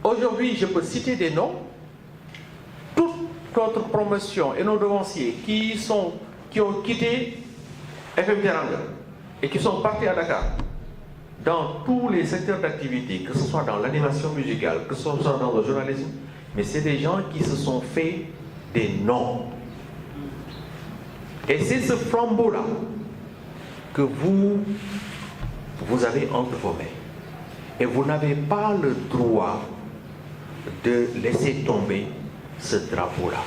B: Aujourd'hui, je peux citer des noms. Toute notre promotion et nos devanciers qui ont quitté FM Teranga et qui sont partis à Dakar, dans tous les secteurs d'activité, que ce soit dans l'animation musicale, que ce soit dans le journalisme, mais c'est des gens qui se sont fait des noms. Et c'est ce flambeau-là que vous avez entre vos mains. Et vous n'avez pas le droit de laisser tomber ce drapeau-là.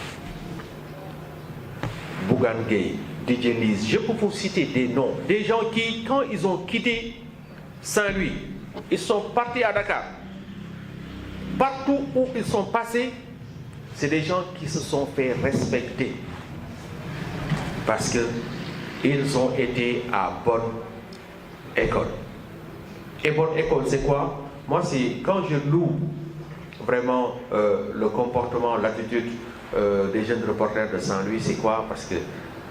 B: Bougan Gueye, DJ Lise, je peux vous citer des noms, des gens qui, quand ils ont quitté Saint-Louis, ils sont partis à Dakar. Partout où ils sont passés, c'est des gens qui se sont fait respecter. Parce qu'ils ont été à bonne école. Et bonne école, c'est quoi? Moi, c'est quand je loue vraiment le comportement, l'attitude des jeunes reporters de Saint-Louis, c'est quoi? Parce que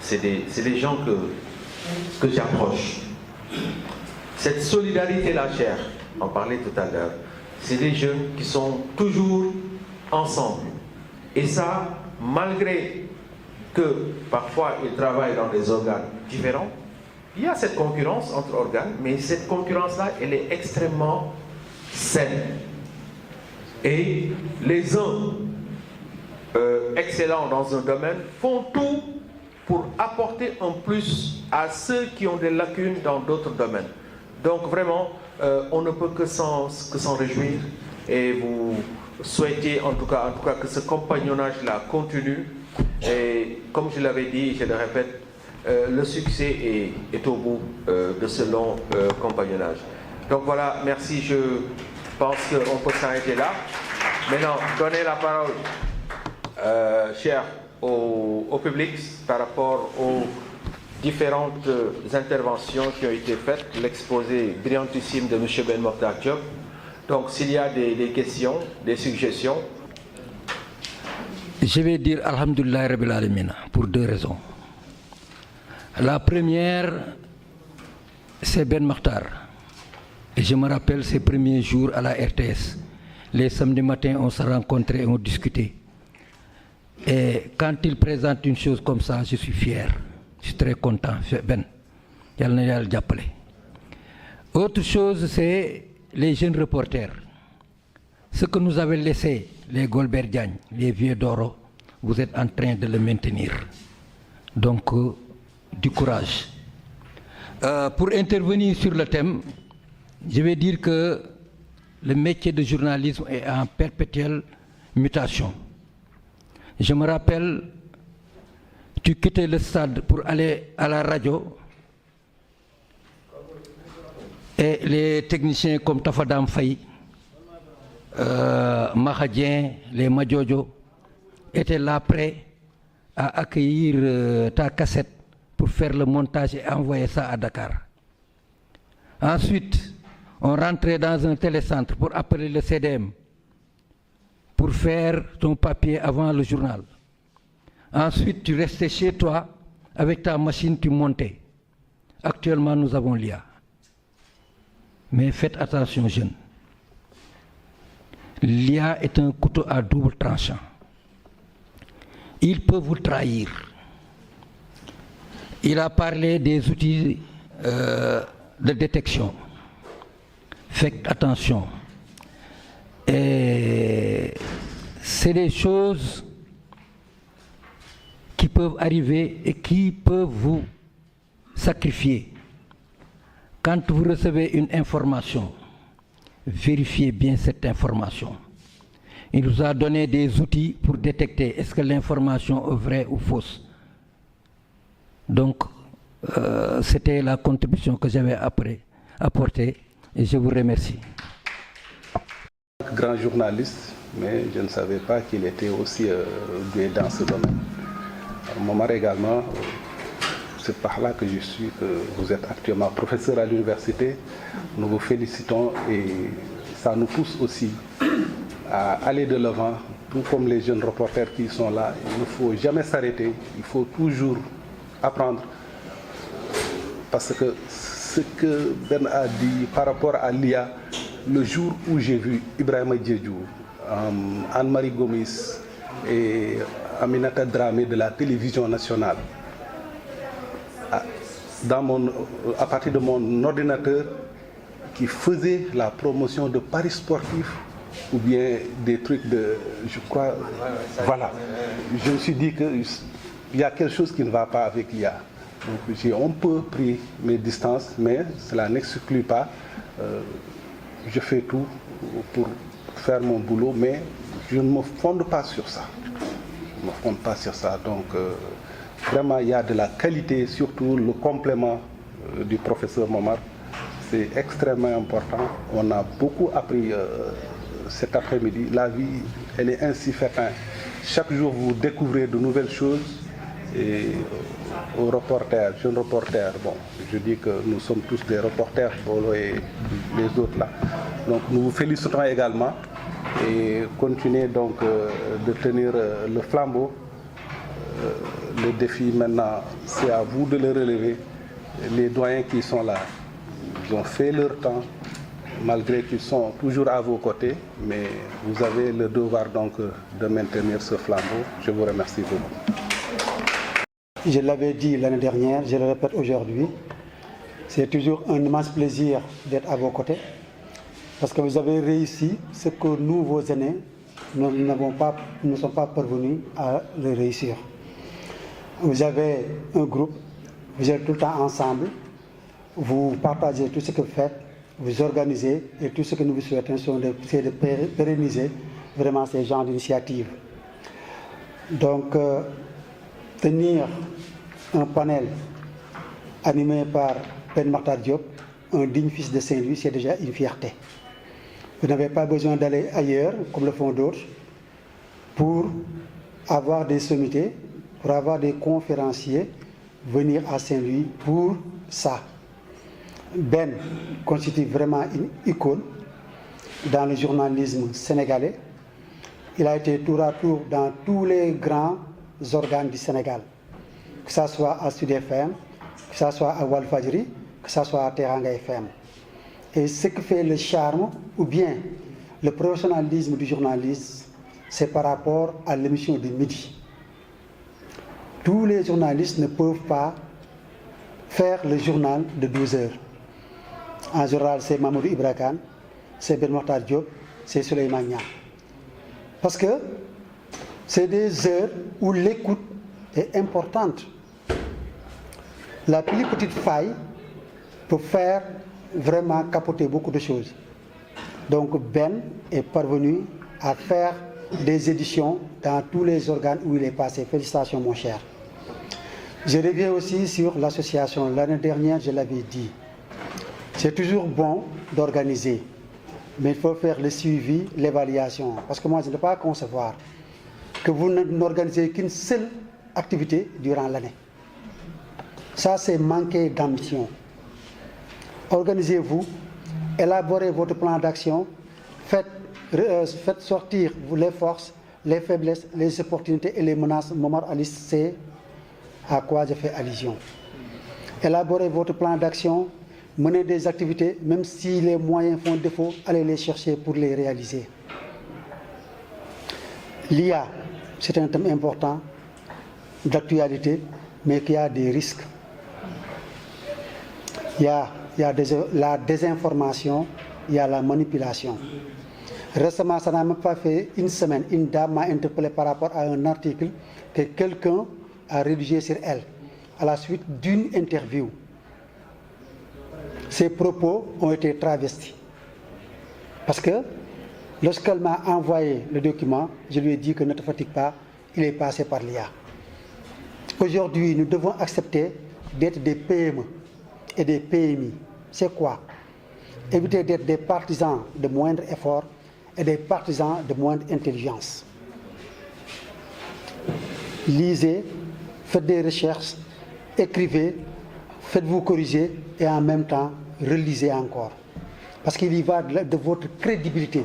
B: c'est des gens que j'approche. Cette solidarité-là, chère, on parlait tout à l'heure, c'est des jeunes qui sont toujours ensemble. Et ça, malgré que parfois ils travaillent dans des organes différents, il y a cette concurrence entre organes, mais cette concurrence-là, elle est extrêmement saine. Et les uns excellents dans un domaine font tout pour apporter un plus à ceux qui ont des lacunes dans d'autres domaines. Donc vraiment, on ne peut que s'en réjouir et vous souhaiter en tout cas que ce compagnonnage-là continue. Et comme je l'avais dit, je le répète, le succès est au bout de ce long compagnonnage. Donc voilà, merci, je pense qu'on peut s'arrêter là. Maintenant, donner la parole, cher, au public par rapport aux différentes interventions qui ont été faites, l'exposé brillantissime de M. Ben Mokhtar Diop. Donc s'il y a des questions, des suggestions.
D: Je vais dire Alhamdulillah Rabbil Alamina pour deux raisons. La première, c'est Ben Mokhtar. Et je me rappelle ses premiers jours à la RTS. Les samedis matins, on se rencontrait et on discutait. Et quand il présente une chose comme ça, je suis fier. Je suis très content. Ben, autre chose, c'est les jeunes reporters. Ce que nous avait laissé les Golbert Diagne, les vieux d'Oro, vous êtes en train de le maintenir. Donc, du courage. Pour intervenir sur le thème, je vais dire que le métier de journalisme est en perpétuelle mutation. Je me rappelle, tu quittais le stade pour aller à la radio et les techniciens comme Tafadam Faye, Mahadien, les Madjojo étaient là prêts à accueillir ta cassette pour faire le montage et envoyer ça à Dakar. Ensuite, on rentrait dans un télécentre pour appeler le CDM pour faire ton papier avant le journal. Ensuite, tu restais chez toi, avec ta machine, tu montais. Actuellement, nous avons l'IA. Mais faites attention, jeunes. L'IA est un couteau à double tranchant. Il peut vous trahir. Il a parlé des outils de détection. Faites attention. Et c'est des choses qui peuvent arriver et qui peuvent vous sacrifier. Quand vous recevez une information, vérifiez bien cette information. Il nous a donné des outils pour détecter est-ce que l'information est vraie ou fausse. Donc, c'était la contribution que j'avais apportée et je vous remercie.
E: Grand journaliste, mais je ne savais pas qu'il était aussi doué dans ce domaine. Momar également, c'est par là que je suis, que vous êtes actuellement professeur à l'université. Nous vous félicitons et ça nous pousse aussi à aller de l'avant tout comme les jeunes reporters qui sont là, il ne faut jamais s'arrêter, il faut toujours apprendre. Parce que ce que Ben a dit par rapport à l'IA, le jour où j'ai vu Ibrahima Diédhiou, Anne-Marie Gomis et Aminata Dramé de la télévision nationale, à partir de mon ordinateur, qui faisait la promotion de paris sportifs ou bien des trucs de, je crois, voilà. Je me suis dit qu'il y a quelque chose qui ne va pas avec l'IA. Donc j'ai un peu pris mes distances, mais cela n'exclut pas. Je fais tout pour faire mon boulot, mais je ne me fonde pas sur ça. Je ne me fonde pas sur ça. Donc vraiment, il y a de la qualité, surtout le complément du professeur Momar. C'est extrêmement important. On a beaucoup appris cet après-midi. La vie, elle est ainsi faite. Chaque jour, vous découvrez de nouvelles choses. Et aux reporters, jeunes reporters, bon, je dis que nous sommes tous des reporters, Bolo et les autres là. Donc nous vous félicitons également et continuez donc de tenir le flambeau. Le défi maintenant, c'est à vous de le relever. Les doyens qui sont là, ils ont fait leur temps, malgré qu'ils sont toujours à vos côtés, mais vous avez le devoir donc de maintenir ce flambeau. Je vous remercie beaucoup.
F: Je l'avais dit l'année dernière, je le répète aujourd'hui, c'est toujours un immense plaisir d'être à vos côtés, parce que vous avez réussi ce que nous, vos aînés, nous ne sommes pas parvenus à le réussir. Vous avez un groupe, vous êtes tout le temps ensemble, vous partagez tout ce que vous faites, vous organisez, et tout ce que nous vous souhaitons, c'est de pérenniser vraiment ces genres d'initiatives. Donc, tenir un panel animé par Ben Makhtar Diop, un digne fils de Saint-Louis, c'est déjà une fierté. Vous n'avez pas besoin d'aller ailleurs, comme le font d'autres, pour avoir des sommités, pour avoir des conférenciers, venir à Saint-Louis pour ça. Ben constitue vraiment une icône dans le journalisme sénégalais. Il a été tour à tour dans tous les grands organes du Sénégal, que ce soit à Sud FM, que ce soit à Walfadjri, que ce soit à Teranga FM. Et ce qui fait le charme ou bien le professionnalisme du journaliste, c'est par rapport à l'émission de midi. Tous les journalistes ne peuvent pas faire le journal de 12 heures. En général, c'est Mamadou Ibra Kane, c'est Ben Makhtar Diop, c'est Souleymane Niang. Parce que c'est des heures où l'écoute est importante. La plus petite faille peut faire vraiment capoter beaucoup de choses. Donc Ben est parvenu à faire des éditions dans tous les organes où il est passé. Félicitations mon cher. Je reviens aussi sur l'association. L'année dernière, je l'avais dit. C'est toujours bon d'organiser, mais il faut faire le suivi, l'évaluation. Parce que moi, je ne peux pas concevoir que vous n'organisez qu'une seule activité durant l'année. Ça, c'est manquer d'ambition. Organisez-vous, élaborez votre plan d'action, faites sortir les forces, les faiblesses, les opportunités et les menaces. Momar Ali sait à quoi je fais allusion. Élaborez votre plan d'action, menez des activités, même si les moyens font défaut, allez les chercher pour les réaliser. L'IA, c'est un thème important d'actualité, mais qui a des risques. Il y a la désinformation, il y a la manipulation. Récemment, ça n'a même pas fait une semaine, une dame m'a interpellé par rapport à un article que quelqu'un a rédigé sur elle, à la suite d'une interview. Ses propos ont été travestis. Parce que lorsqu'elle m'a envoyé le document, je lui ai dit que ne te fatigue pas, il est passé par l'IA. Aujourd'hui, nous devons accepter d'être des PME et des PMI. C'est quoi? Éviter d'être des partisans de moindre effort et des partisans de moindre intelligence. Lisez, faites des recherches, écrivez, faites-vous corriger et en même temps, relisez encore. Parce qu'il y va de votre crédibilité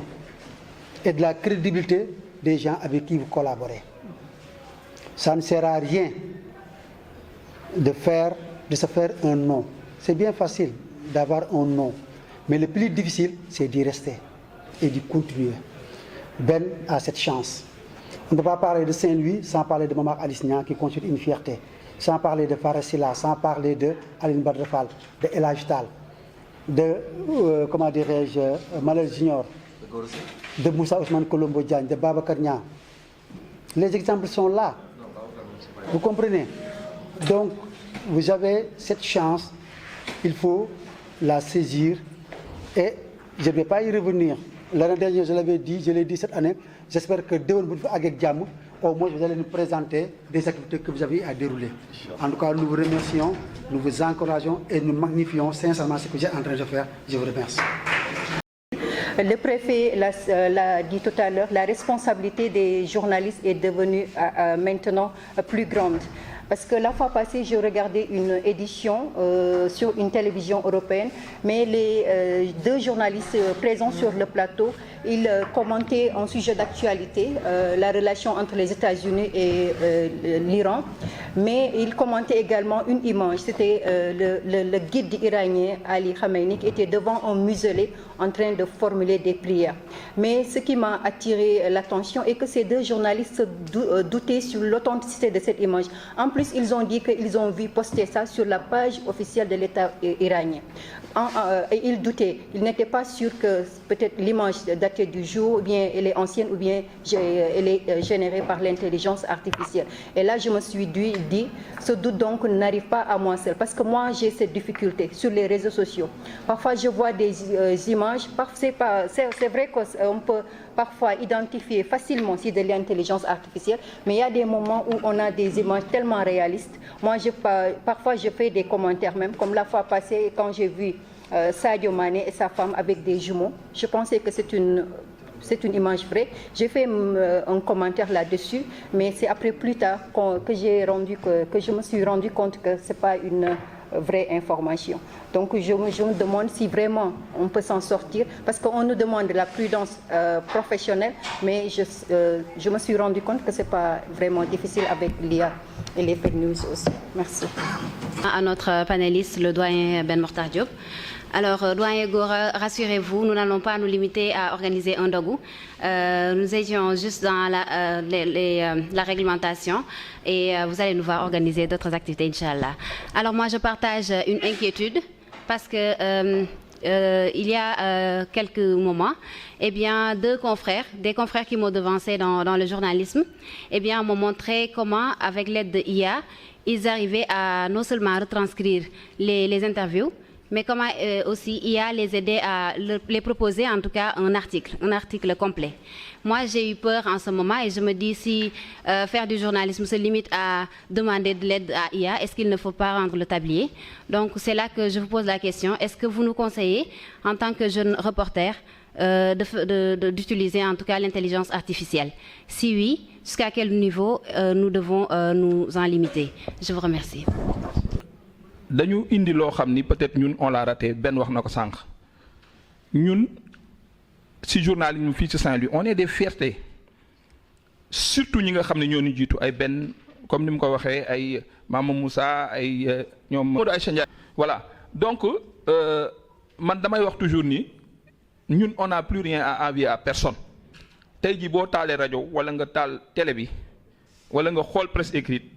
F: et de la crédibilité des gens avec qui vous collaborez. Ça ne sert à rien de se faire un nom. C'est bien facile d'avoir un nom, mais le plus difficile, c'est d'y rester et d'y continuer. Ben a cette chance. On ne peut pas parler de Saint-Louis sans parler de Momar Alice Niang qui constitue une fierté, sans parler de Farasila, sans parler de Aline Badra Fall, de El Hadj Tall, de comment dirais-je, Malal Junior, de Moussa Ousmane Colombo Diagne, de Babacar Niang. Les exemples sont là. Vous comprenez? Donc, vous avez cette chance, il faut la saisir et je ne vais pas y revenir. L'année dernière, je l'avais dit, je l'ai dit cette année, j'espère que dès au moins vous allez nous présenter des activités que vous avez à dérouler. En tout cas, nous vous remercions, nous vous encourageons et nous magnifions sincèrement ce que vous êtes en train de faire. Je vous remercie.
G: Le préfet l'a dit tout à l'heure, la responsabilité des journalistes est devenue maintenant plus grande. Parce que la fois passée, j'ai regardé une édition sur une télévision européenne, mais les deux journalistes présents sur le plateau, ils commentaient un sujet d'actualité, la relation entre les États-Unis et l'Iran, mais ils commentaient également une image. C'était le guide iranien Ali Khamenei qui était devant un muselé en train de formuler des prières. Mais ce qui m'a attiré l'attention est que ces deux journalistes doutaient sur l'authenticité de cette image. En plus, ils ont dit qu'ils ont vu poster ça sur la page officielle de l'État iranien. Ils doutaient, ils n'étaient pas sûrs que peut-être l'image datée du jour, ou bien elle est ancienne, ou bien elle est générée par l'intelligence artificielle. Et là, je me suis dit, ce doute donc n'arrive pas à moi seul, parce que moi, j'ai cette difficulté sur les réseaux sociaux. Parfois, je vois des images, c'est vrai qu'on peut parfois identifier facilement si de l'intelligence artificielle, mais il y a des moments où on a des images tellement réalistes. Moi, parfois, je fais des commentaires même, comme la fois passée, quand j'ai vu Sadio Mané et sa femme avec des jumeaux. Je pensais que c'est une image vraie. J'ai fait un commentaire là-dessus, mais c'est après plus tard que je me suis rendu compte que ce n'est pas une vraie information. Donc je me demande si vraiment on peut s'en sortir, parce qu'on nous demande de la prudence professionnelle, mais je me suis rendu compte que ce n'est pas vraiment difficile avec l'IA et les fake news aussi. Merci.
H: À notre panéliste, le doyen Ben Mokhtar Diop. Alors, doyen Gora, rassurez-vous, nous n'allons pas nous limiter à organiser un dogou. Nous étions juste dans la réglementation et vous allez nous voir organiser d'autres activités, Inch'Allah. Alors, moi, je partage une inquiétude parce que il y a quelques moments, eh bien, des confrères qui m'ont devancé dans le journalisme, eh bien, m'ont montré comment, avec l'aide de IA, ils arrivaient à non seulement retranscrire les interviews, mais comment aussi IA les aidait à les proposer en tout cas un article complet. Moi, j'ai eu peur en ce moment et je me dis si faire du journalisme se limite à demander de l'aide à IA, est-ce qu'il ne faut pas rendre le tablier? Donc c'est là que je vous pose la question, est-ce que vous nous conseillez en tant que jeune reporter d'utiliser en tout cas l'intelligence artificielle? Si oui, jusqu'à quel niveau nous devons nous en limiter? Je vous remercie.
I: Dañu indi loo xam ni peut-être ñun on l'a raté Ben wax na ko sànq ñun si journalisme fii ci Saint-Louis on est des fiertés surtout ñi nga xam ne ñoo ñu jiitu ay Ben comme ni mu ko waxee ay Mama Moussa ay ñoom Modou Aïcha Ndiaye voilà donc man damay wax toujours ni ñun on n'a plus rien à envier à personne tey jii boo taalee rajo wala nga taal télé bi wala nga xool presse écrite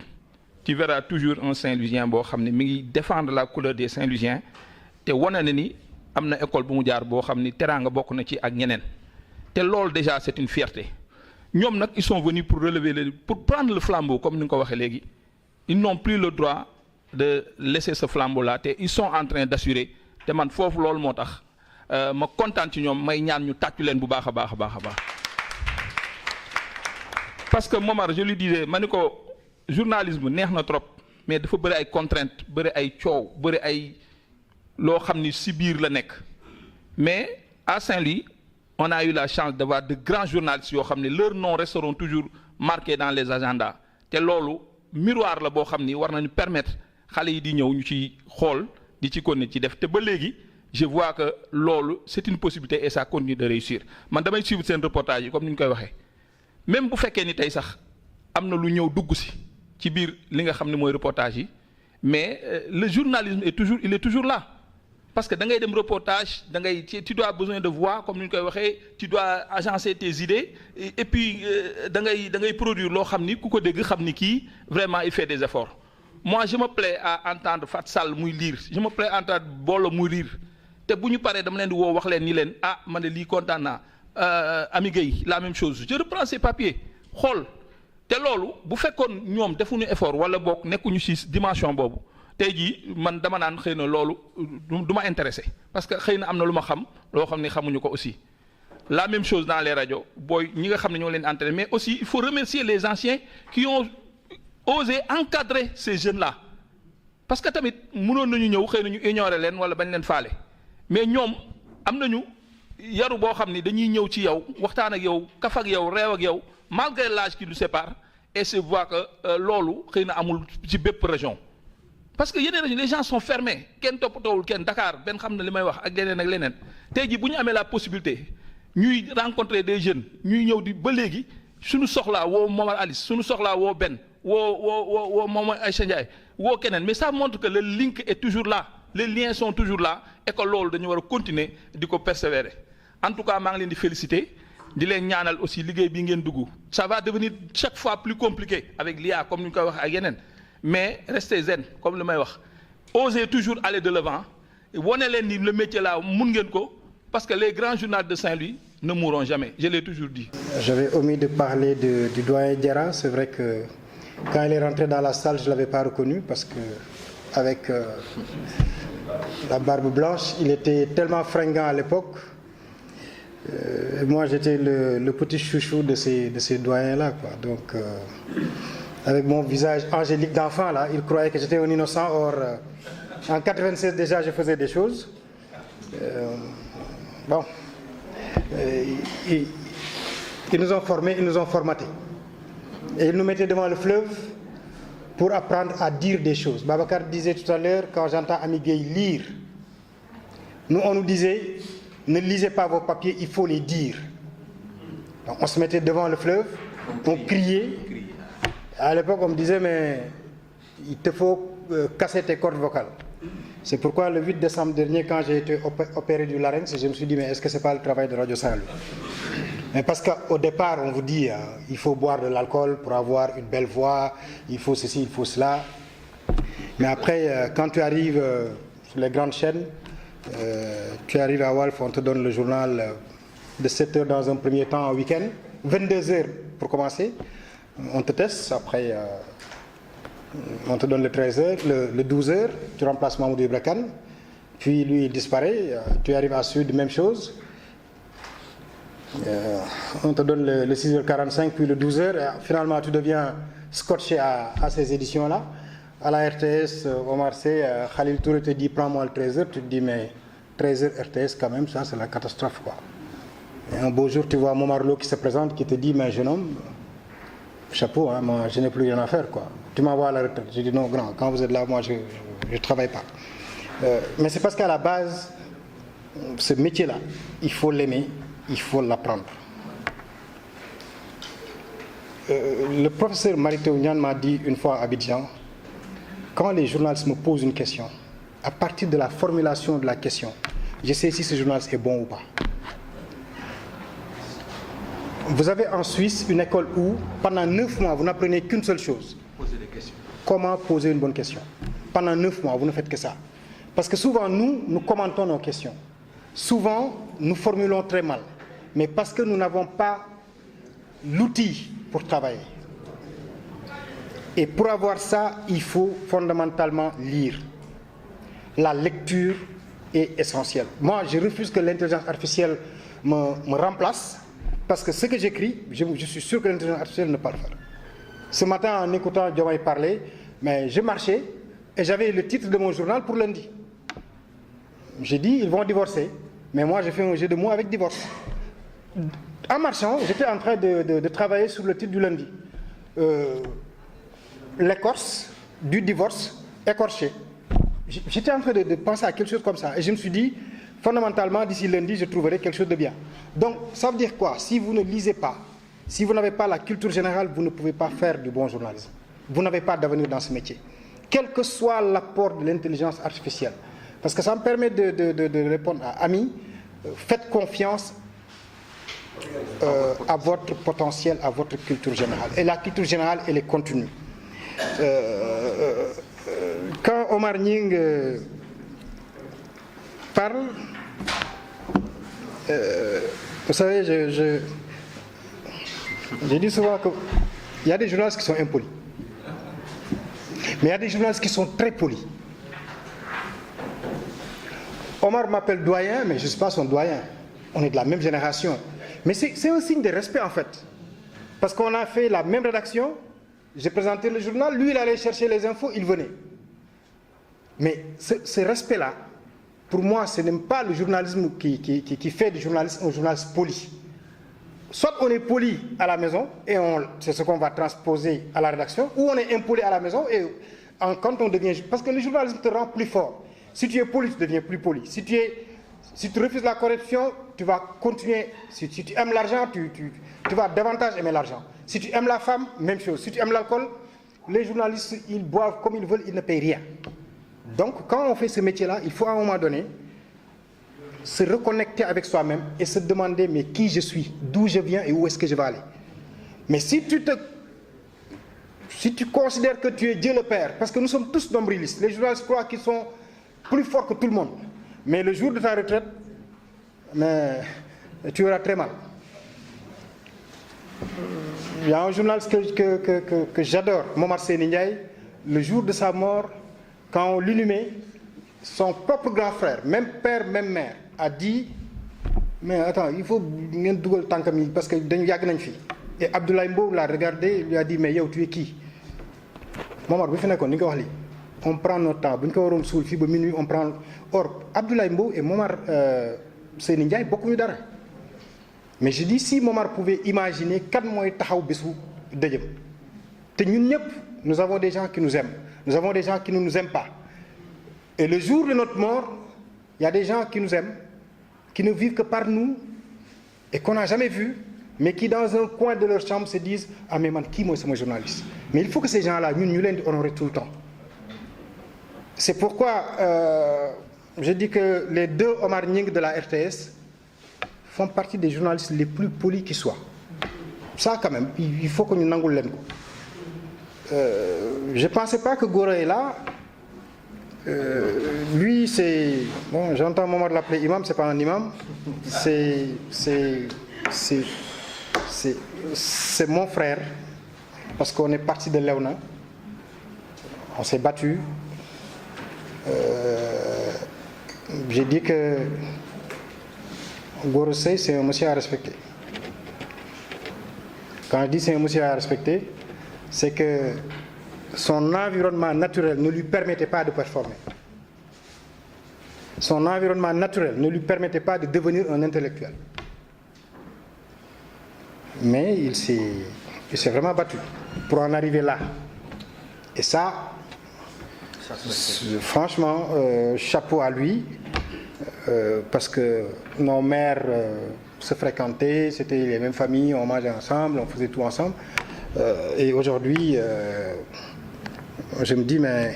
I: tu verras toujours un Saint-Louisien boo xam ne mi ngi défendre la couleur des Saint-Louisiens te wane na ni am na école bu mu jaar boo xam ni teraanga bokk na ci ak ñeneen te loolu déjà c'est une fierté ñoom nag ils sont venus pour relever pour prendre le flambeau comme ni nga ko waxee léegi ils n'ont plus le droit de laisser ce flambeau là te ils sont en train d'assurer te man foofu loolu moo tax ma kontaan ci ñoom may ñaan ñu tàccu leen bu baax a baax a baax a baax parce que Momar je lui disais ma ni ko journalisme neex na trop mais dafa bëri ay contraintes bëri ay coow bëri ay loo xam ni si biir la nekk mais à Saint-Louis on a eu la chance d'avoir de grands journalistes yoo xam ne leurs noms resteront toujours marqués dans les agendas te loolu miroir la boo xam ni war nañu permettre xale yi di ñëw ñu ci xool di ci continuer ci def te ba léegi je vois que loolu c'est une possibilité et ça continue de réussir man damay suivre seen reportage yi comme ni ñu koy waxee même bu fekkee ni tey sax am na lu ñëw dugg ci biir li nga xam ne mooy reportage yi mais le journalisme il est toujours là parce que da ngay dem reportage da ngay tu dois besoin de voix comme ni ñu koy waxee tu dois agencer tes idées et puis da ngay produire loo xam ni ku ko dégg xam ni kii vraiment il fait des efforts. Moi je me plais à entendre Fat Sall muy lire je me plais à entendre Bolo muy lire te bu ñu paree dama leen di woo wax leen ni leen ah man de lii kontaan naa Ami Gueye la même chose je reprends ces papiers xool te loolu bu fekkoon ñoom defuñu effort wala boog nekkuñu ci dimension boobu tey jii man dama naan xëy na loolu du ma intéressé parce que xëy na am na lu ma xam loo xam ne xamuñu ko aussi. La même chose dans les radios booy ñi nga xam ne ñoo leen entraîné mais aussi il faut remercier les anciens qui ont osé encadrer ces jeunes là parce que tamit mënoon nañu ñëw xëy na ñu ignorer leen wala bañ leen faale mais ñoom am nañu yaru boo xam ni dañuy ñëw ci yow waxtaan ak yow kaf ak yow réew ak yow malgré l'âge qui nous sépare et se voit que loolu xëy na amul ci bépp région parce que yeneen région les gens sont fermés kenn toppatoowul kenn Dakar benn xam na li may wax ak leneen ak leneen tey jii bu ñu amee la possibilité ñuy rencontrer des jeunes ñuy ñëw di ba léegi suñu soxlaa woo Momar Alice suñu soxlaa woo Ben woo Momar Aïcha Ndiaye woo keneen mais ça montre que le link est toujours là les liens sont toujours là et que loolu dañu war a continuer di ko persévérer en tout cas maa ngi leen di féliciter di leen ñaanal aussi liggéey bi ngeen dugg ça va devenir chaque fois plus compliqué avec l'IA comme ni ñu koy wax ak yeneen mais restez zen comme li may wax osez toujours aller de l'avant wane leen ni le métier là mun ngeen ko parce que les grands journalistes de Saint-Louis ne mourront jamais je l'ai toujours dit.
A: J'avais omis de parler du doyen Diarra. C'est vrai que quand il est rentré dans la salle je l'avais pas reconnu parce que avec la barbe blanche il était tellement fringant à l'époque. Moi j'étais le petit chouchou de ces doyens là quoi. Donc avec mon visage angélique d'enfant là il croyait que j'étais un innocent. Or en 96 déjà je faisais des choses bon ils nous ont formés, ils nous ont formatés et ils nous mettaient devant le fleuve pour apprendre à dire des choses. Babacar disait tout à l'heure quand j'entends Ami Gueye lire, nous on nous disait ne lisez pas vos papiers, il faut les dire. Donc on se mettait devant le fleuve, on criait. À l'époque on me disait mais il te faut casser tes cordes vocales. C'est pourquoi le 8 décembre dernier quand j'ai été opéré du larynx, je me suis dit mais est-ce que c'est pas le travail de Radio Saint-Louis? Mais parce qu'au départ on vous dit il faut boire de l'alcool pour avoir une belle voix, il faut ceci, il faut cela. Mais après quand tu arrives sur les grandes chaînes, tu arrives à Walf, on te donne le journal de 7 heures dans un premier temps en week-end, 22 heures pour commencer, on te teste, après on te donne le 13 heures, le 12 heures, tu remplaces Mamoudou Ibra Kane, puis lui il disparaît, tu arrives à Sud, même chose, on te donne le 6h45 puis le 12h, finalement tu deviens scotché à ces éditions-là. À la RTS, Omar Sy, Khalil Touré te dit prends-moi le 13h, tu te dis mais 13h RTS quand même, ça c'est la catastrophe quoi. Et un beau jour tu vois Momar Lo qui se présente, qui te dit mais jeune homme, chapeau, hein, moi je n'ai plus rien à faire quoi. Tu m'envoies à la retraite. Je dis non grand, quand vous êtes là, moi je ne travaille pas. Mais c'est parce qu'à la base, ce métier-là, il faut l'aimer, il faut l'apprendre. Le professeur Marito Nian m'a dit une fois à Abidjan, quand les journalistes me posent une question, à partir de la formulation de la question, je sais si ce journaliste est bon ou pas. Vous avez en Suisse une école où, pendant 9 mois, vous n'apprenez qu'une seule chose.
I: Poser des questions.
A: Comment poser une bonne question. Pendant 9 mois, vous ne faites que ça. Parce que souvent, nous commentons nos questions. Souvent, nous formulons très mal. Mais parce que nous n'avons pas l'outil pour travailler. Et pour avoir ça, il faut fondamentalement lire. La lecture est essentielle. Moi, je refuse que l'intelligence artificielle me remplace. Parce que ce que j'écris, je suis sûr que l'intelligence artificielle ne peut pas le faire. Ce matin, en écoutant Diomaye parler, mais je marchais et j'avais le titre de mon journal pour lundi. J'ai dit, ils vont divorcer. Mais moi, j'ai fait un jeu de mots avec divorce. En marchant, j'étais en train de travailler sur le titre du lundi. L'écorce du divorce écorché. J'étais en train de penser à quelque chose comme ça. Et je me suis dit, fondamentalement, d'ici lundi, je trouverai quelque chose de bien. Donc, ça veut dire quoi? Si vous ne lisez pas, Si vous n'avez pas la culture générale, vous ne pouvez pas faire du bon journalisme. Vous n'avez pas d'avenir dans ce métier. Quel que soit l'apport de l'intelligence artificielle. Parce que ça me permet de répondre à Ami, faites confiance à votre potentiel, à votre culture générale. Et la culture générale, elle est continue. Quand Omar Nying parle, vous savez, j'ai dit souvent qu'il y a des journalistes qui sont impolis. Mais il y a des journalistes qui sont très polis. Omar m'appelle doyen, mais je ne suis pas son doyen. On est de la même génération. Mais c'est un signe de respect en fait. Parce qu'on a fait la même rédaction, j'ai présenté le journal, lui il allait chercher les infos, il venait. Mais ce respect-là, pour moi, ce n'est pas le journalisme qui fait du journalisme un journaliste poli. Soit on est poli à la maison, et c'est ce qu'on va transposer à la rédaction, ou on est impoli à la maison, et quand on devient... Parce que le journalisme te rend plus fort. Si tu es poli, tu deviens plus poli. Si tu refuses la corruption, tu vas continuer. Si tu aimes l'argent, tu vas davantage aimer l'argent. Si tu aimes la femme, même chose. Si tu aimes l'alcool, les journalistes, ils boivent comme ils veulent, ils ne payent rien. Donc, quand on fait ce métier-là, il faut à un moment donné se reconnecter avec soi-même et se demander mais qui je suis, d'où je viens et où est-ce que je vais aller. Mais si tu considères que tu es Dieu le Père, parce que nous sommes tous nombrilistes, les journalistes croient qu'ils sont plus forts que tout le monde. Mais le jour de ta retraite, tu auras très mal. Il y a un journaliste que j'adore, Momar Seyni Ndiaye. Le jour de sa mort, quand on l'inhumait, son propre grand frère, même père, même mère, a dit mais attends, il faut ngeen dugal tànkam yi parce que dañu yàgg nañ fi. Et Abdoulaye Mbow l'a regardé, il lui a dit mais yow tu es qui? Momar bu fi nekkoon ni nga wax li on prend notre temps bu ñu ko waroon suul fii ba minuit on prend. Or Abdoulaye Mbow et Momar Seyni Ndiaye bokkuñu dara. Mais je dis si Momar pouvait imaginer kan mooy taxaw bésu dëjëm te ñun ñëpp nous avons des gens qui nous aiment, nous avons des gens qui ne nous aiment pas. Et le jour de notre mort, il y a des gens qui nous aiment, qui ne vivent que par nous et qu'on n'a jamais vu, mais qui dans un coin de leur chambre se disent ah mais man qui moi c'est mon journaliste. Mais il faut que ces gens-là ñu leen di honorer tout le temps. C'est pourquoi je dis que les deux Omar Nying de la RTS font partie des journalistes les plus polis qui soient. Ça quand même, il faut que ñu nangul leen ko. Je ne pensais pas que Gora est là. Lui, c'est... Bon, j'entends Momar l'appeler imam, c'est pas un imam. C'est mon frère. Parce qu'on est parti de Léona. On s'est battu. J'ai dit que Gora Seye, c'est un monsieur à respecter. Quand je dis c'est un monsieur à respecter, c'est que son environnement naturel ne lui permettait pas de performer. Son environnement naturel ne lui permettait pas de devenir un intellectuel. Mais il s'est vraiment battu pour en arriver là. Et ça franchement, chapeau à lui, parce que nos mères se fréquentaient, c'était les mêmes familles, on mangeait ensemble, on faisait tout ensemble. Et aujourd'hui, je me dis mais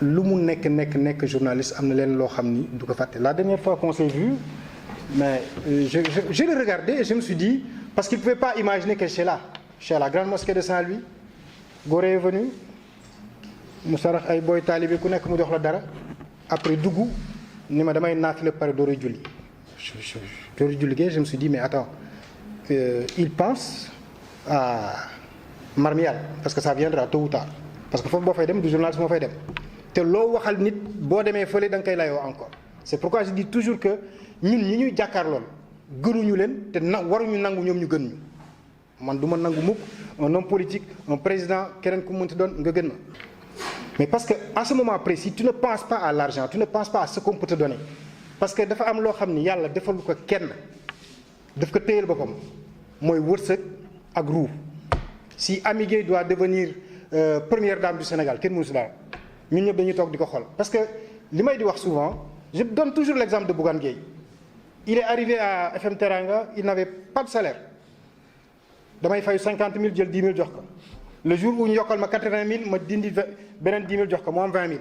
A: lu mu nekk journaliste am na leen loo xam ni du ko fàtte. La dernière fois qu'on s'est vu, mais je l'ai regardé et je me suis dit parce qu'il ne pouvait pas imaginer que j'étais là. Je suis à la grande mosquée de Saint-Louis. Gorée est venu mu sarax ay boy talibé ku nekk mu jox la dara après dugg ni ma damay naafila pare door a julli. Je me suis dit mais attends, il pense à marmial parce que ça viendra tôt ou tard. Parce que foofu boo fay dem du journaliste moo fay dem te loo waxal nit boo demee fële da nga koy layoo encore. C'est pourquoi je dis toujours que ñun ñi ñuy jàkkaarlool gënuñu leen te waruñu nangu ñoom ñu gën ñu. Man du ma nangu mukk un homme politique, un président, keneen ku mënti doon nga gën ma. Mais parce que en ce moment précis tu ne penses pas à l'argent, tu ne penses pas à ce qu'on peut te donner. Parce que dafa am loo xam ni yàlla defalu ko kenn daf ko téyel boppam mooy wërsëg ak ruu. Si Amy Gueye doit devenir première dame du Sénégal kenn mënu si dara ñun ñëpp dañuy toog di ko xool. Parce que li may di wax souvent, je donne toujours l'exemple de Bougane Gueye. Il est arrivé à FM Teranga, il n'avait pas de salaire. damay fay 50 000 jël 10 000 jox ko le jour où ñu yokkal ma 80 000 ma dindi beneen 10 000 jox ko mu am 20 000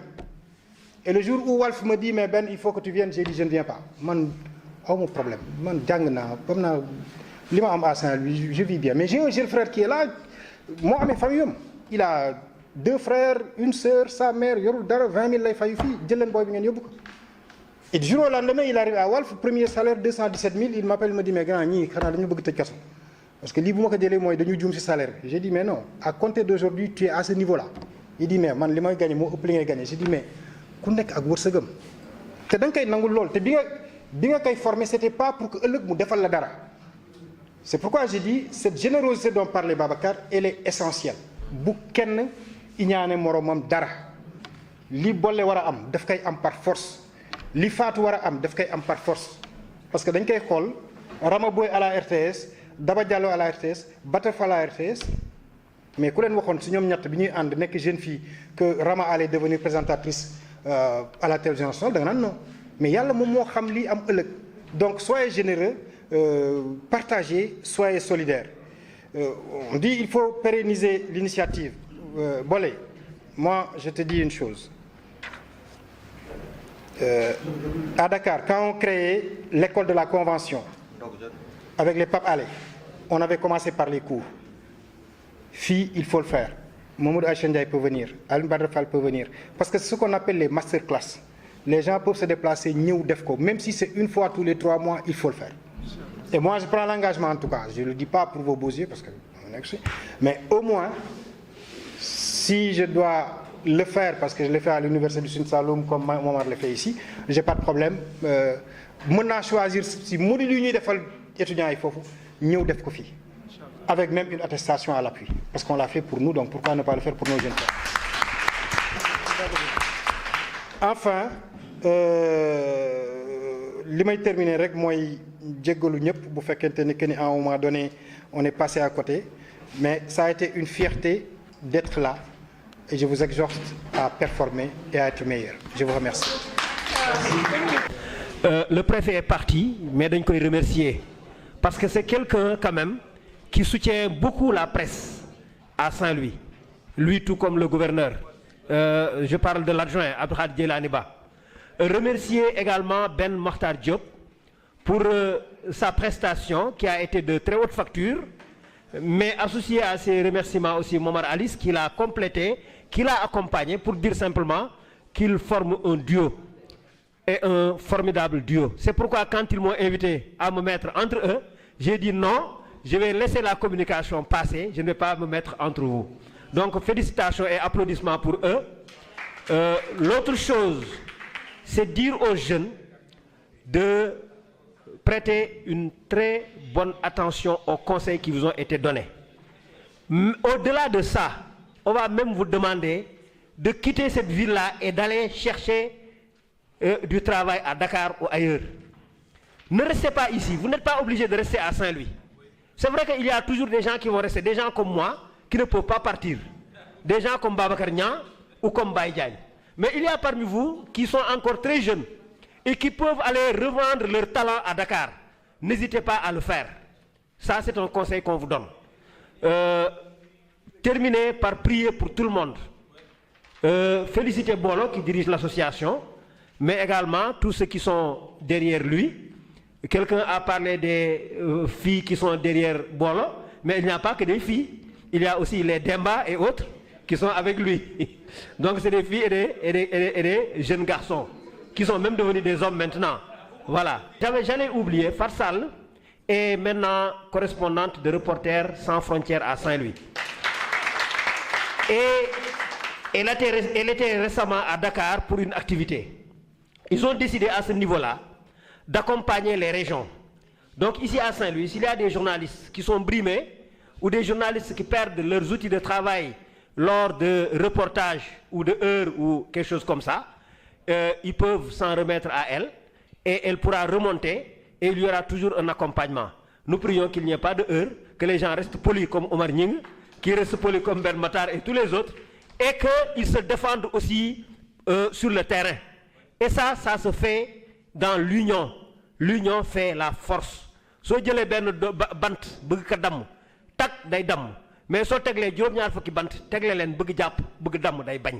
A: et le jour où Walf me dit mais Ben il faut que tu viennes j'ai dit je ne viens pas man awma problème man jàng naa bam naa li ma am à Saint-Louis je vis bien mais j'ai un jeune frère qui est là moo amee famille am il a 2 frères une sœur sa mère yorul dara 20 000 lay fayu fii jël leen booy bi ngeen yóbbu ko et du jour au lendemain il arrive à Walf premier salaire 217 000 il m'appelle me dit mais grand ñii xanaa dañu bëgg tëj kaso parce que lii bu ma ko jëlee mooy dañu juum ci salaire bi j'ai dit mais non à compter d'aujourd'hui tu es à ce niveau là il dit mais man li may gagné moo ëpp li ngay gagné j'ai dit mais ku nekk ak wërsëgam te da nga koy nangul lool te bi nga koy formé c'était pas pour que ëllëg mu defal la dara c'est pourquoi j'ai dit cette générosité dont parlait Babacar elle est essentielle bu kenn iñaane moromam dara li bolle war a am daf koy am par force li faatu war a am daf koy am par force parce que dañ koy xool Rama Boy à la RTS Daba Diallo à la RTS Batef à la RTS mais ku leen waxoon si ñoom ñett bi ñuy ànd nekk jeune fille que Rama allait devenir présentatrice à la télévision nationale da nga naan non mais yàlla moom moo xam lii am ëllëg donc soyez généreux partagez soyez solidaires on dit il faut pérenniser l'initiative Bolé moi je te dis une chose à Dakar quand on créait l'école de la convention avec les Pape Alé on avait commencé par les cours fii il faut le faire Mamadou Aïcha Ndiaye peut venir Alioune Badara Fall peut venir parce que c'est ce qu'on appelle les masterclass les gens peuvent se déplacer ñëw def ko même si c'est une fois tous les 3 mois il faut le faire et moi je prends l'engagement en tout cas je le dis pas pour vos beaux yeux parce que mais au moins si je dois le faire parce que je l'ai fait à l'université du Sine Saloum comme Momar le fait ici j'ai pas de problème mën naa choisir si module yu ñuy defal étudiants yi foofu ñëw def ko fii avec même une attestation à l'appui parce qu'on l'a fait pour nous donc pourquoi ne pas le faire pour nos jeunes frères enfin li may terminer rek mooy jéggalu ñëpp bu fekkente ni que ni à un moment donné on est passé à côté mais ça a été une fierté d'être là et je vous exhorte à performer et à être meilleur je vous remercie.
J: Le préfet est parti mais dañ koy remercier parce que c'est quelqu'un quand même qui soutient beaucoup la presse à Saint-Louis lui tout comme le gouverneur je parle de l'adjoint Abdoulaye Djeylani Ba. Remercier également Ben Mokhtar Diop pour sa prestation qui a été de très haute facture mais associé à ces remerciements aussi Momar Alice qui l'a complété qui l'a accompagné pour dire simplement qu'il forme un duo et un formidable duo. C'est pourquoi quand ils m'ont invité à me mettre entre eux j'ai dit non, je vais laisser la communication passer, je ne vais pas me mettre entre vous. Donc félicitations et applaudissements pour eux. L'autre chose, c'est dire aux jeunes de prêter une très bonne attention aux conseils qui vous ont été donnés. Au-delà de ça, on va même vous demander de quitter cette ville-là et d'aller chercher du travail à Dakar ou ailleurs. Ne restez pas ici, vous n'êtes pas obligé de rester à Saint-Louis. C'est vrai qu'il y a toujours des gens qui vont rester, des gens comme moi qui ne peuvent pas partir, des gens comme Babacar Niang ou comme Baye Diagne. Mais il y a parmi vous qui sont encore très jeunes et qui peuvent aller revendre leur talent à Dakar. N'hésitez pas à le faire. Ça, c'est un conseil qu'on vous donne. Terminez par prier pour tout le monde. Féliciter Bolo qui dirige l'association, mais également tous ceux qui sont derrière lui. Quelqu'un a parlé des filles qui sont derrière Bolo, mais il n'y a pas que des filles. Il y a aussi les Demba et autres qui sont avec lui. Donc c'est des filles et des jeunes garçons qui sont même devenus des hommes maintenant. Voilà. J'allais oublier, Farsal est maintenant correspondante de Reporters sans frontières à Saint-Louis. Et elle était récemment à Dakar pour une activité. Ils ont décidé à ce niveau-là d'accompagner les régions. Donc ici à Saint-Louis, s'il y a des journalistes qui sont brimés ou des journalistes qui perdent leurs outils de travail lors de reportages ou de heures ou quelque chose comme ça, ils peuvent s'en remettre à elle et elle pourra remonter et il y aura toujours un accompagnement. Nous prions qu'il n'y ait pas de heures, que les gens restent polis comme Omar Nying, qui restent polis comme Ben Matar et tous les autres, et qu'ils se défendent aussi sur le terrain. Et ça se fait dans l'union. L'union fait la force. So jëlee benn bant bëgg ka damm tak day damm mais soo teglee juróom-ñaar fukki bant tegle leen bëgg jàpp bëgg damm day bañ